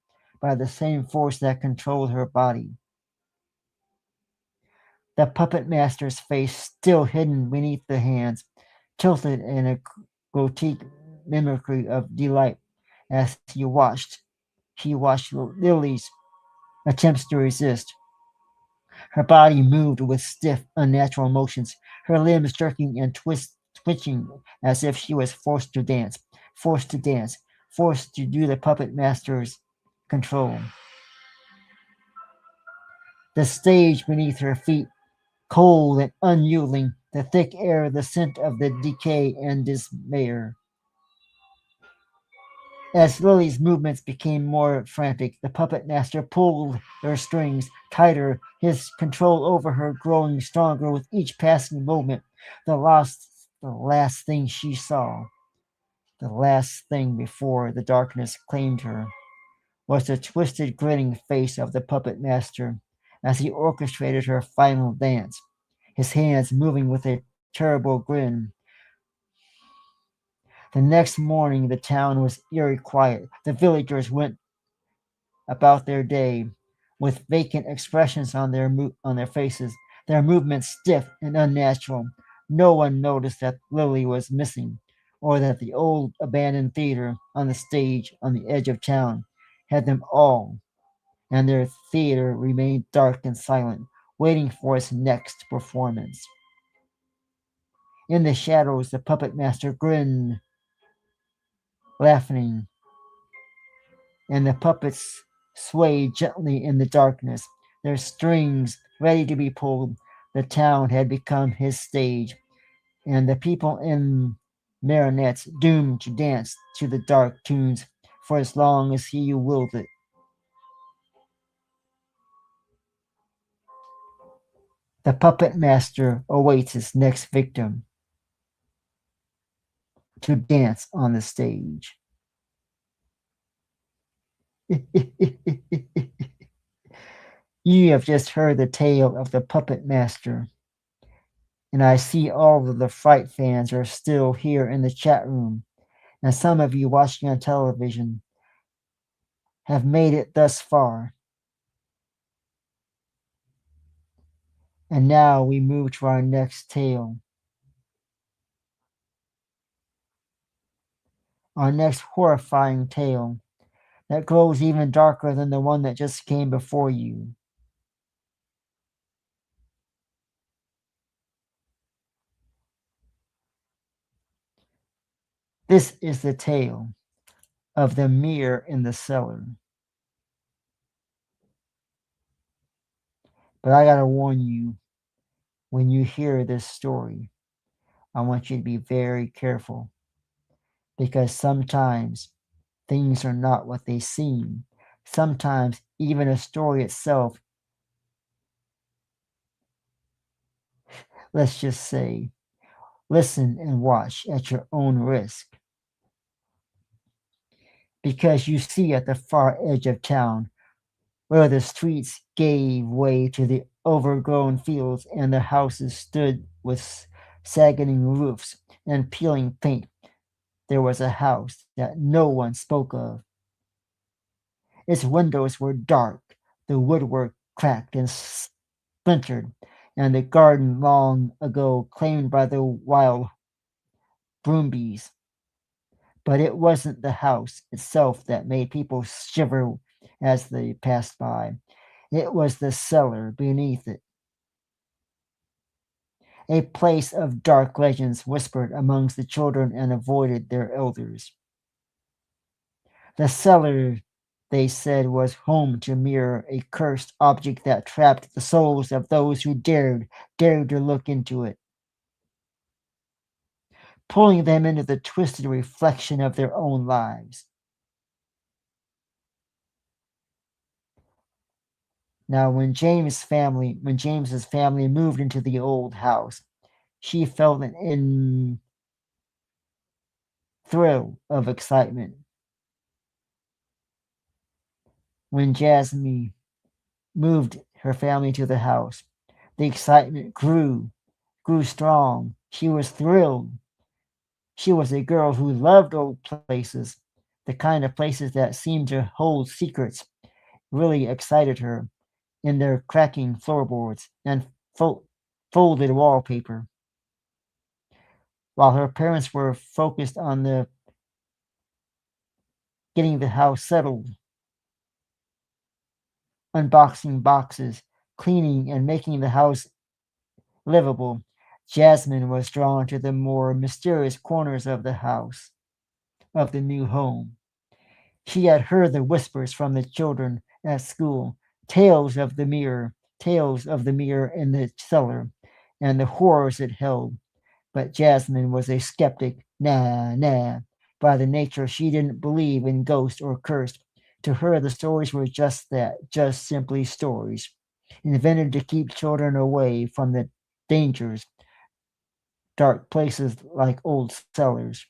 by the same force that controlled her body. The puppet master's face, still hidden beneath the hands, tilted in a grotesque mimicry of delight as he watched Lily's attempts to resist. Her body moved with stiff, unnatural motions, her limbs jerking and twitching as if she was forced to dance, forced to do the puppet master's control. The stage beneath her feet, cold and unyielding, the thick air, the scent of the decay and dismay. As Lily's movements became more frantic, the puppet master pulled her strings tighter, his control over her growing stronger with each passing moment. The last thing she saw, the last thing before the darkness claimed her, was the twisted, grinning face of the puppet master as he orchestrated her final dance, his hands moving with a terrible grin. The next morning, the town was eerie quiet. The villagers went about their day with vacant expressions on their faces, their movements stiff and unnatural. No one noticed that Lily was missing, or that the old abandoned theater on the stage on the edge of town had them all, and their theater remained dark and silent, waiting for its next performance. In the shadows, the puppet master grinned, laughing, and the puppets swayed gently in the darkness, their strings ready to be pulled. The town had become his stage, and the people in marionettes doomed to dance to the dark tunes for as long as he willed it. The puppet master awaits his next victim to dance on the stage. You have just heard the tale of the puppet master, and I see all of the Fright fans are still here in the chat room, and some of you watching on television have made it thus far. And now we move to our next tale. Our next horrifying tale that grows even darker than the one that just came before you. This is the tale of the mirror in the cellar. But I gotta warn you, when you hear this story, I want you to be very careful, because sometimes things are not what they seem. Sometimes even a story itself, let's just say, listen and watch at your own risk. Because you see at the far edge of town, where the streets gave way to the overgrown fields and the houses stood with sagging roofs and peeling paint, there was a house that no one spoke of. Its windows were dark, the woodwork cracked and splintered, and the garden long ago claimed by the wild broombees. But it wasn't the house itself that made people shiver as they passed by. It was the cellar beneath it, a place of dark legends whispered amongst the children and avoided their elders. The cellar, they said, was home to Mirror, a cursed object that trapped the souls of those who dared to look into it, pulling them into the twisted reflection of their own lives. Now, when James's family moved into the old house, she felt an thrill of excitement. When Jasmine moved her family to the house, the excitement grew strong. She was thrilled. She was a girl who loved old places. The kind of places that seemed to hold secrets really excited her in their cracking floorboards and folded wallpaper. While her parents were focused on the getting the house settled, unboxing boxes, cleaning, and making the house livable, Jasmine was drawn to the more mysterious corners of the house, of the new home. She had heard the whispers from the children at school, tales of the mirror in the cellar, and the horrors it held. But Jasmine was a skeptic, nah. By the nature, she didn't believe in ghosts or curse. To her, the stories were just that, just simply stories, invented to keep children away from the dangers, dark places like old cellars.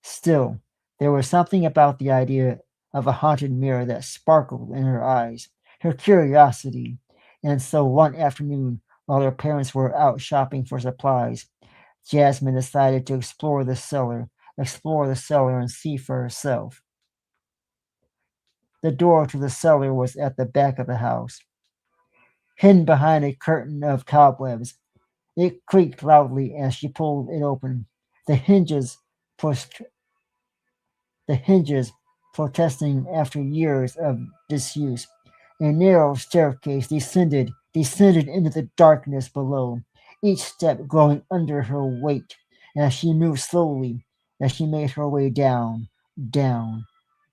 Still, there was something about the idea of a haunted mirror that sparkled in her eyes, her curiosity. And so one afternoon, while her parents were out shopping for supplies, Jasmine decided to explore the cellar and see for herself. The door to the cellar was at the back of the house, hidden behind a curtain of cobwebs. It creaked loudly as she pulled it open. The hinges pushed the hinges protesting after years of disuse. A narrow staircase descended into the darkness below, each step growing under her weight as she moved slowly, as she made her way down, down,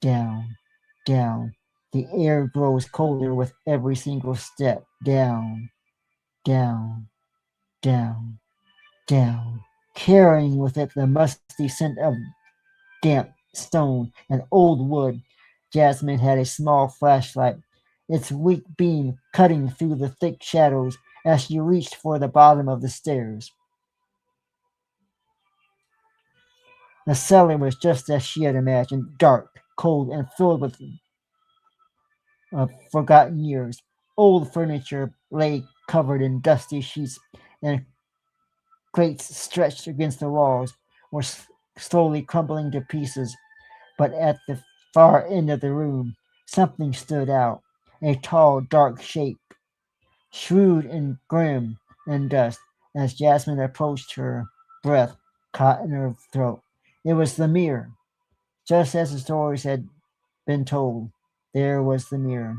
down. The air grows colder with every single step, down, down, down, carrying with it the musty scent of damp stone and old wood. Jasmine had a small flashlight, its weak beam cutting through the thick shadows as she reached for the bottom of the stairs. The cellar was just as she had imagined, dark, cold, and filled with forgotten years. Old furniture lay covered in dusty sheets, and crates stretched against the walls were slowly crumbling to pieces. But at the far end of the room, something stood out, a tall, dark shape, shrewd and grim in dust. As Jasmine approached her, breath caught in her throat. It was the mirror. Just as the stories had been told, there was the mirror.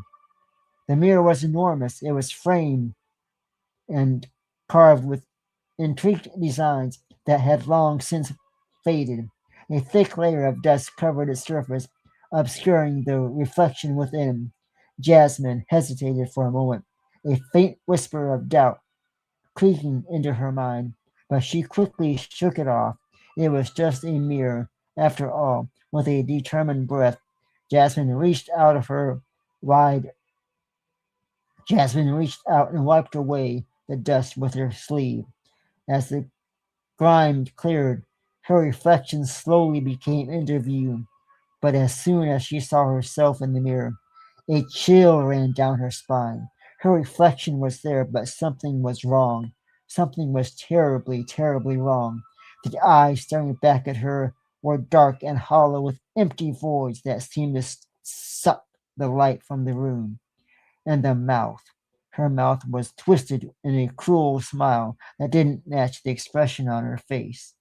The mirror was enormous. It was framed and carved with intricate designs that had long since faded. A thick layer of dust covered its surface, obscuring the reflection within. Jasmine hesitated for a moment, a faint whisper of doubt creeping into her mind, but she quickly shook it off. It was just a mirror, after all. With a determined breath, Jasmine reached out of her wide. Jasmine reached out and wiped away the dust with her sleeve. As the grime cleared, her reflection slowly became into view. But as soon as she saw herself in the mirror, a chill ran down her spine. Her reflection was there, but something was wrong. Something was terribly, terribly wrong. The eyes staring back at her were dark and hollow with empty voids that seemed to suck the light from the room. And the mouth. Her mouth was twisted in a cruel smile that didn't match the expression on her face.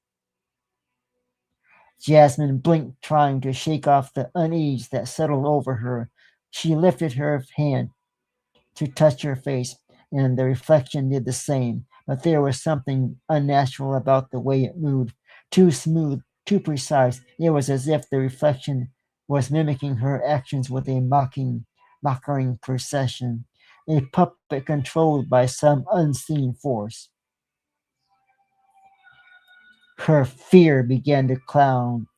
Jasmine blinked, trying to shake off the unease that settled over her. She lifted her hand to touch her face, and the reflection did the same. But there was something unnatural about the way it moved. Too smooth, too precise. It was as if the reflection was mimicking her actions with a mocking precision. A puppet controlled by some unseen force. Her fear began to clown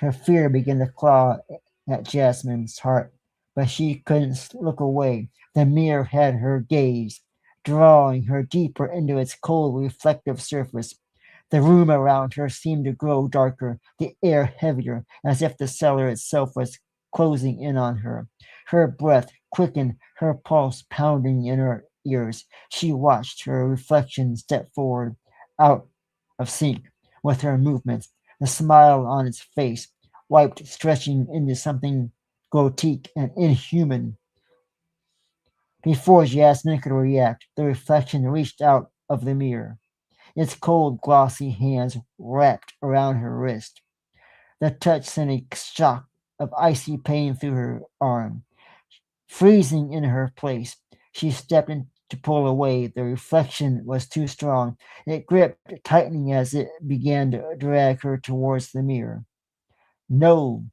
Her fear began to claw at Jasmine's heart, but she couldn't look away. The mirror had her gaze, drawing her deeper into its cold, reflective surface. The room around her seemed to grow darker, the air heavier, as if the cellar itself was closing in on her. Her breath quickened, her pulse pounding in her ears. She watched her reflection step forward, out of sync with her movements, the smile on its face, wiped, stretching into something grotesque and inhuman. Before Jasmine could react, the reflection reached out of the mirror, its cold, glossy hands wrapped around her wrist. The touch sent a shock of icy pain through her arm. Freezing in her place, she stepped in to pull away. The reflection was too strong. It gripped, tightening as it began to drag her towards the mirror. No,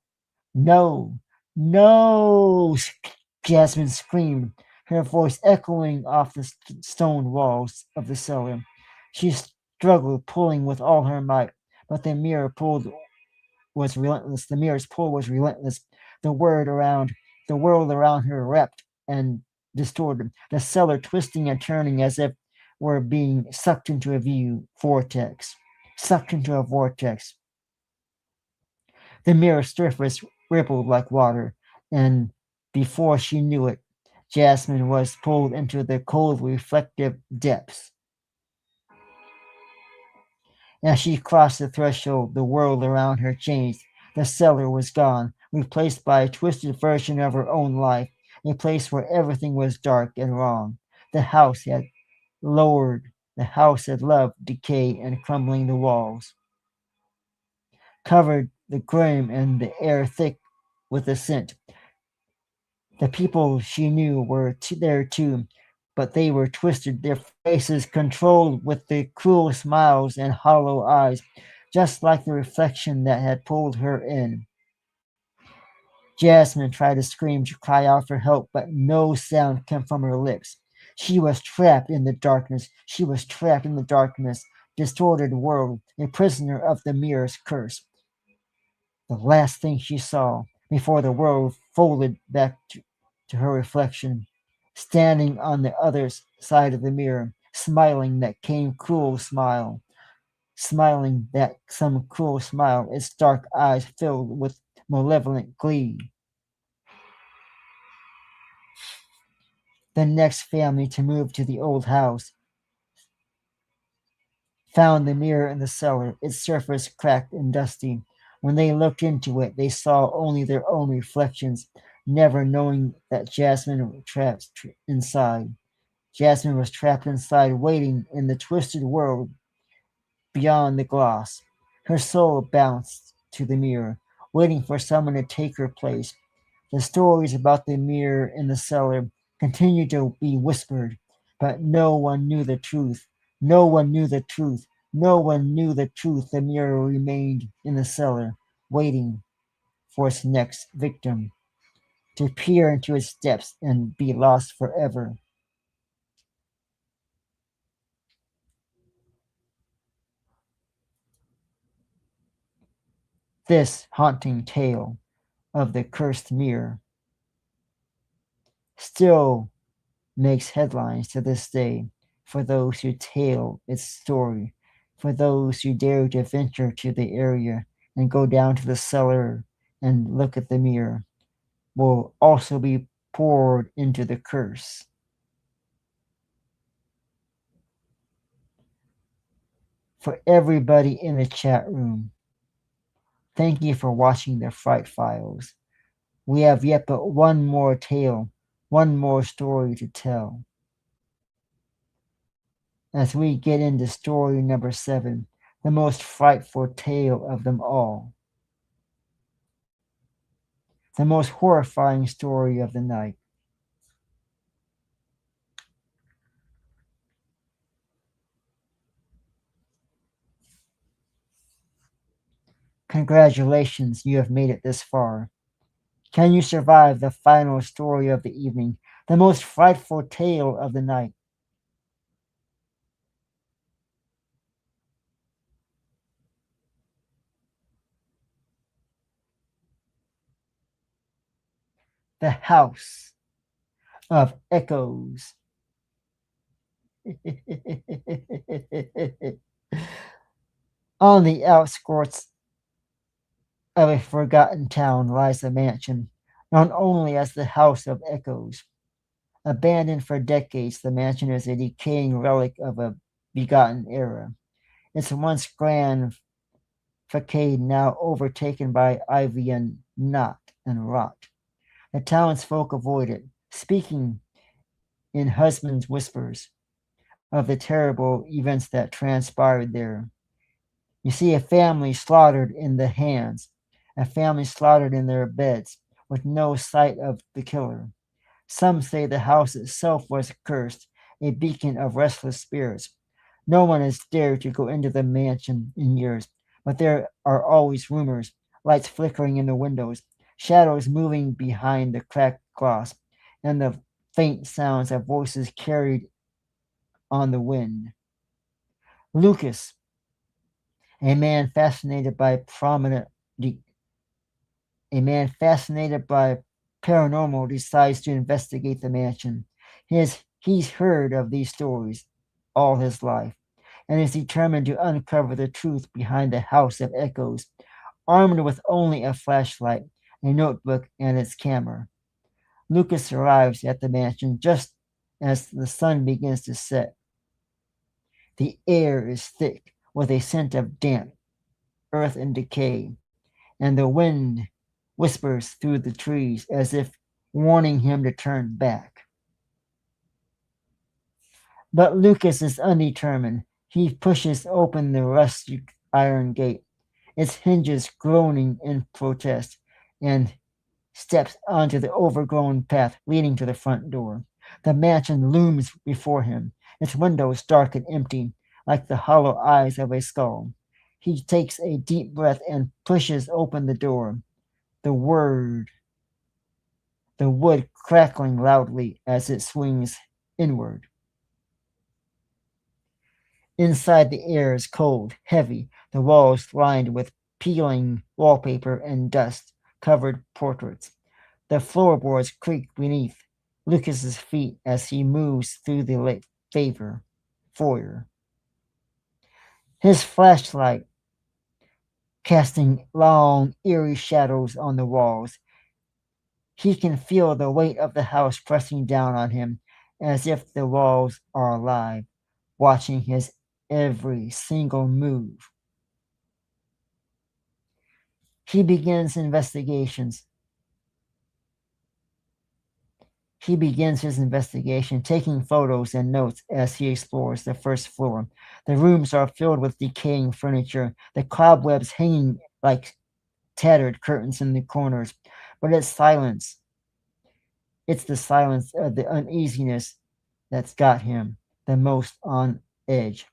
no, no! Jasmine screamed, her voice echoing off the stone walls of the cellar. She struggled, pulling with all her might, but the mirror's pull was relentless. The world around her wrapped and distorted, the cellar twisting and turning as if were being sucked into a vortex. Sucked into a vortex. The mirror's surface rippled like water, and before she knew it, Jasmine was pulled into the cold, reflective depths. As she crossed the threshold, the world around her changed. The cellar was gone, replaced by a twisted version of her own life, a place where everything was dark and wrong. The house had loved decay and crumbling the walls, covered the grim and the air thick with the scent. The people she knew were there too, but they were twisted, their faces controlled with the cruel smiles and hollow eyes, just like the reflection that had pulled her in. Jasmine tried to scream, to cry out for help, but no sound came from her lips. She was trapped in the darkness. She was trapped in the darkness, distorted world, a prisoner of the mirror's curse. The last thing she saw before the world folded back to her reflection, standing on the other side of the mirror, smiling that came cruel smile, smiling that some cruel smile, its dark eyes filled with malevolent glee. The next family to move to the old house found the mirror in the cellar, its surface cracked and dusty. When they looked into it, they saw only their own reflections, never knowing that Jasmine was trapped inside. Jasmine was trapped inside, waiting in the twisted world beyond the gloss. Her soul bounced to the mirror, waiting for someone to take her place. The stories about the mirror in the cellar continued to be whispered, but no one knew the truth. No one knew the truth. No one knew the truth. The mirror remained in the cellar, waiting for its next victim to peer into its depths and be lost forever. This haunting tale of the cursed mirror still makes headlines to this day for those who tell its story, for those who dare to venture to the area and go down to the cellar and look at the mirror, will also be poured into the curse. For everybody in the chat room, thank you for watching the Fright Files. We have yet but one more tale, one more story to tell. As we get into story number 7, the most frightful tale of them all, the most horrifying story of the night. Congratulations, you have made it this far. Can you survive the final story of the evening, the most frightful tale of the night? The House of Echoes. On the outskirts of a forgotten town lies a mansion known only as the House of Echoes. Abandoned for decades, the mansion is a decaying relic of a begotten era. Its once grand facade now overtaken by ivy and knot and rot. The townsfolk avoid it, speaking in husbands' whispers of the terrible events that transpired there. You see a family slaughtered in the hands, a family slaughtered in their beds, with no sight of the killer. Some say the house itself was cursed, a beacon of restless spirits. No one has dared to go into the mansion in years, but there are always rumors, lights flickering in the windows, shadows moving behind the cracked glass, and the faint sounds of voices carried on the wind. Lucas, a man fascinated by paranormal, decides to investigate the mansion. He's heard of these stories all his life and is determined to uncover the truth behind the House of Echoes, armed with only a flashlight, a notebook, and its camera. Lucas arrives at the mansion just as the sun begins to set. The air is thick with a scent of damp, earth, and decay, and the wind whispers through the trees as if warning him to turn back. But Lucas is undetermined. He pushes open the rusty iron gate, its hinges groaning in protest, and steps onto the overgrown path leading to the front door. The mansion looms before him, its windows dark and empty, like the hollow eyes of a skull. He takes a deep breath and pushes open the door, the wood crackling loudly as it swings inward. Inside, the air is cold, heavy, the walls lined with peeling wallpaper and dust-covered portraits. The floorboards creak beneath Lucas's feet as he moves through the foyer. His flashlight casting long, eerie shadows on the walls. He can feel the weight of the house pressing down on him, as if the walls are alive, watching his every single move. He begins his investigation, taking photos and notes as he explores the first floor. The rooms are filled with decaying furniture, the cobwebs hanging like tattered curtains in the corners. But it's the silence of the uneasiness that's got him the most on edge.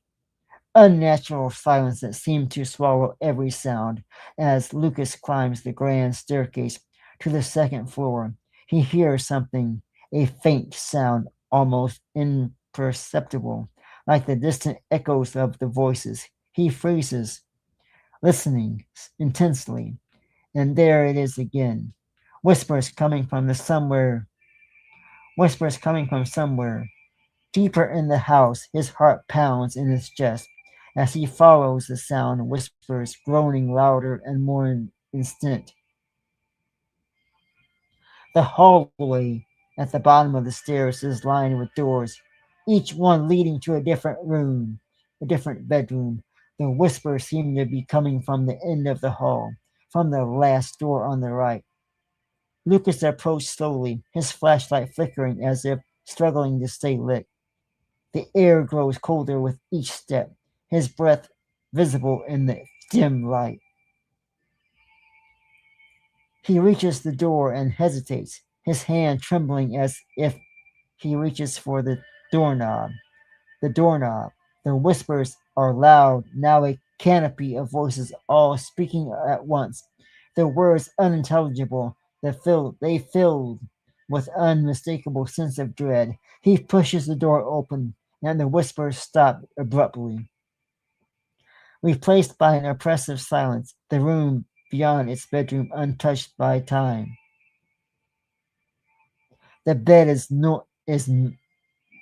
Unnatural silence that seemed to swallow every sound. As Lucas climbs the grand staircase to the second floor, he hears something, a faint sound, almost imperceptible, like the distant echoes of the voices. He freezes, listening intensely, and there it is again. Whispers coming from somewhere. Deeper in the house, his heart pounds in his chest. As he follows the sound, whispers groaning louder and more instant. The hallway at the bottom of the stairs is lined with doors, each one leading to a different room, a different bedroom. The whispers seem to be coming from the end of the hall, from the last door on the right. Lucas approached slowly, his flashlight flickering as if struggling to stay lit. The air grows colder with each step, his breath visible in the dim light. He reaches the door and hesitates, his hand trembling as if he reaches for the doorknob. The doorknob. The whispers are loud, now a canopy of voices all speaking at once. The words unintelligible, they filled with unmistakable sense of dread. He pushes the door open, and the whispers stop abruptly. Replaced by an oppressive silence, the room beyond its bedroom untouched by time. The bed is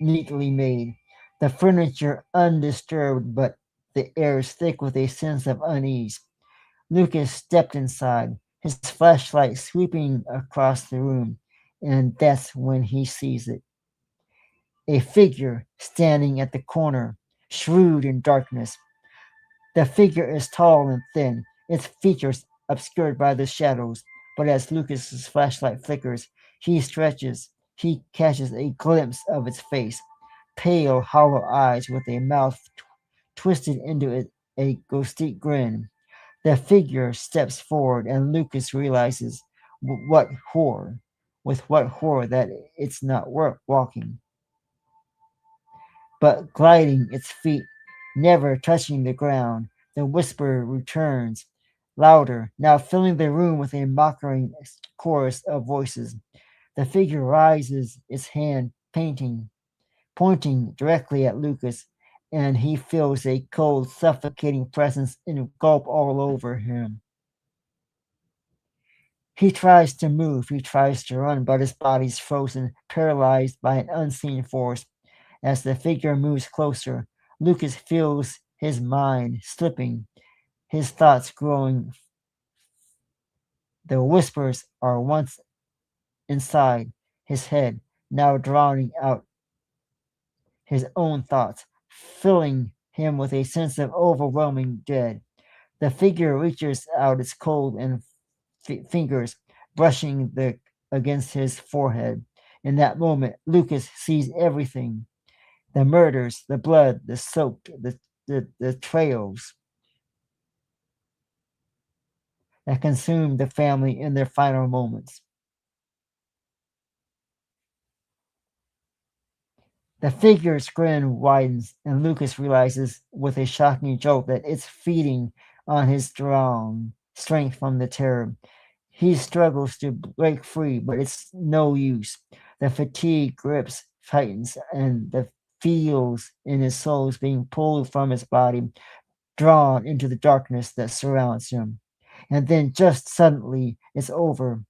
neatly made, the furniture undisturbed, but the air is thick with a sense of unease. Lucas stepped inside, his flashlight sweeping across the room, and that's when he sees it. A figure standing at the corner, shrewd in darkness. The figure is tall and thin, its features obscured by the shadows, but as Lucas's flashlight flickers, he stretches. He catches a glimpse of its face, pale, hollow eyes with a mouth twisted into a ghostly grin. The figure steps forward, and Lucas realizes what horror, with what horror that it's not walking, but gliding its feet, never touching the ground. The whisper returns, louder, now filling the room with a mocking chorus of voices. The figure rises, its hand pointing directly at Lucas, and he feels a cold, suffocating presence engulf all over him. He tries to move, he tries to run, but his body's frozen, paralyzed by an unseen force. As the figure moves closer, Lucas feels his mind slipping, his thoughts growing. The whispers are once inside his head, now drowning out his own thoughts, filling him with a sense of overwhelming dread. The figure reaches out its cold and fingers, brushing against his forehead. In that moment, Lucas sees everything: the murders, the blood, the soaked, the trails that consumed the family in their final moments. The figure's grin widens, and Lucas realizes with a shocking jolt that it's feeding on his strong strength from the terror. He struggles to break free, but it's no use. The fatigue grips, tightens, and the feels in his soul is being pulled from his body, drawn into the darkness that surrounds him. And then just suddenly it's over.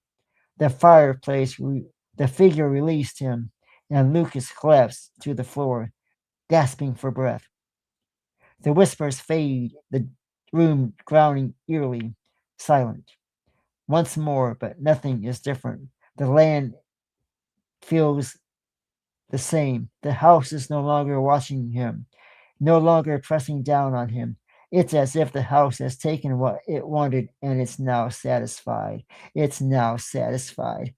The fireplace, the figure released him, and Lucas collapsed to the floor, gasping for breath. The whispers fade, the room grounding eerily, silent. Once more, but nothing is different. The land feels the same. The house is no longer watching him, no longer pressing down on him. It's as if the house has taken what it wanted and it's now satisfied. It's now satisfied.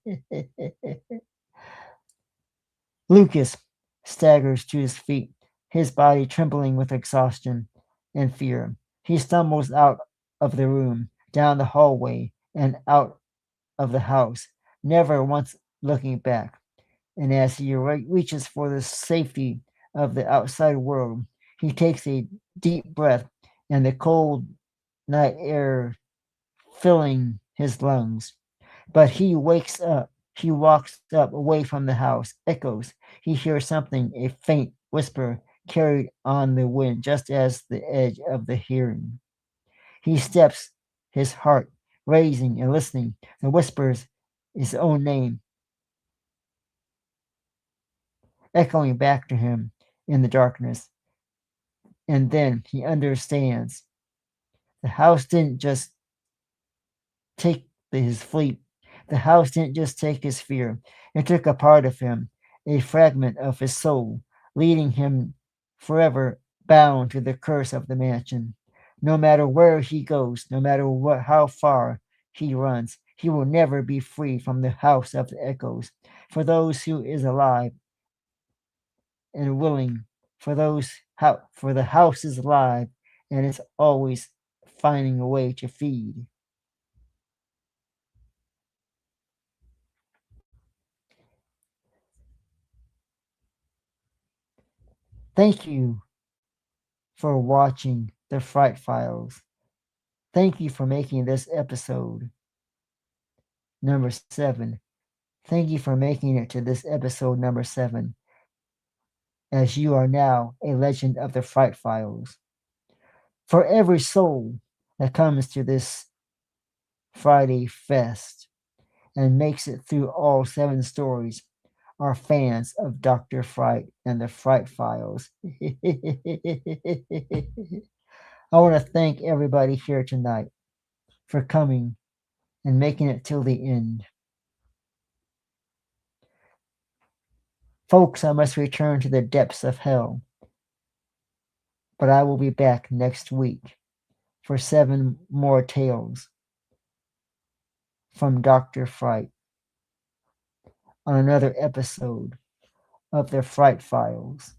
Lucas staggers to his feet, his body trembling with exhaustion and fear. He stumbles out of the room, down the hallway, and out of the house, never once looking back. And as he reaches for the safety of the outside world, he takes a deep breath, and the cold night air filling his lungs. But he wakes up. He walks up away from the house, echoes. He hears something, a faint whisper carried on the wind, just as the edge of the hearing. He steps, his heart raising and listening. The whispers his own name, echoing back to him in the darkness. And then he understands. The house didn't just take his fleet. The house didn't just take his fear. It took a part of him, a fragment of his soul, leading him forever bound to the curse of the mansion. No matter where he goes, no matter how far he runs, he will never be free from the house of the echoes. For those who is alive and willing, for the house is alive and it's always finding a way to feed. Thank you for watching the Fright Files. Thank you for making this episode number 7. Thank you for making it to this episode number 7, as you are now a legend of the Fright Files. For every soul that comes to this Friday Fest and makes it through all 7 stories, are fans of Dr. Fright and the Fright Files. I want to thank everybody here tonight for coming and making it till the end. Folks, I must return to the depths of hell, but I will be back next week for 7 more tales from Dr. Fright on another episode of the Fright Files.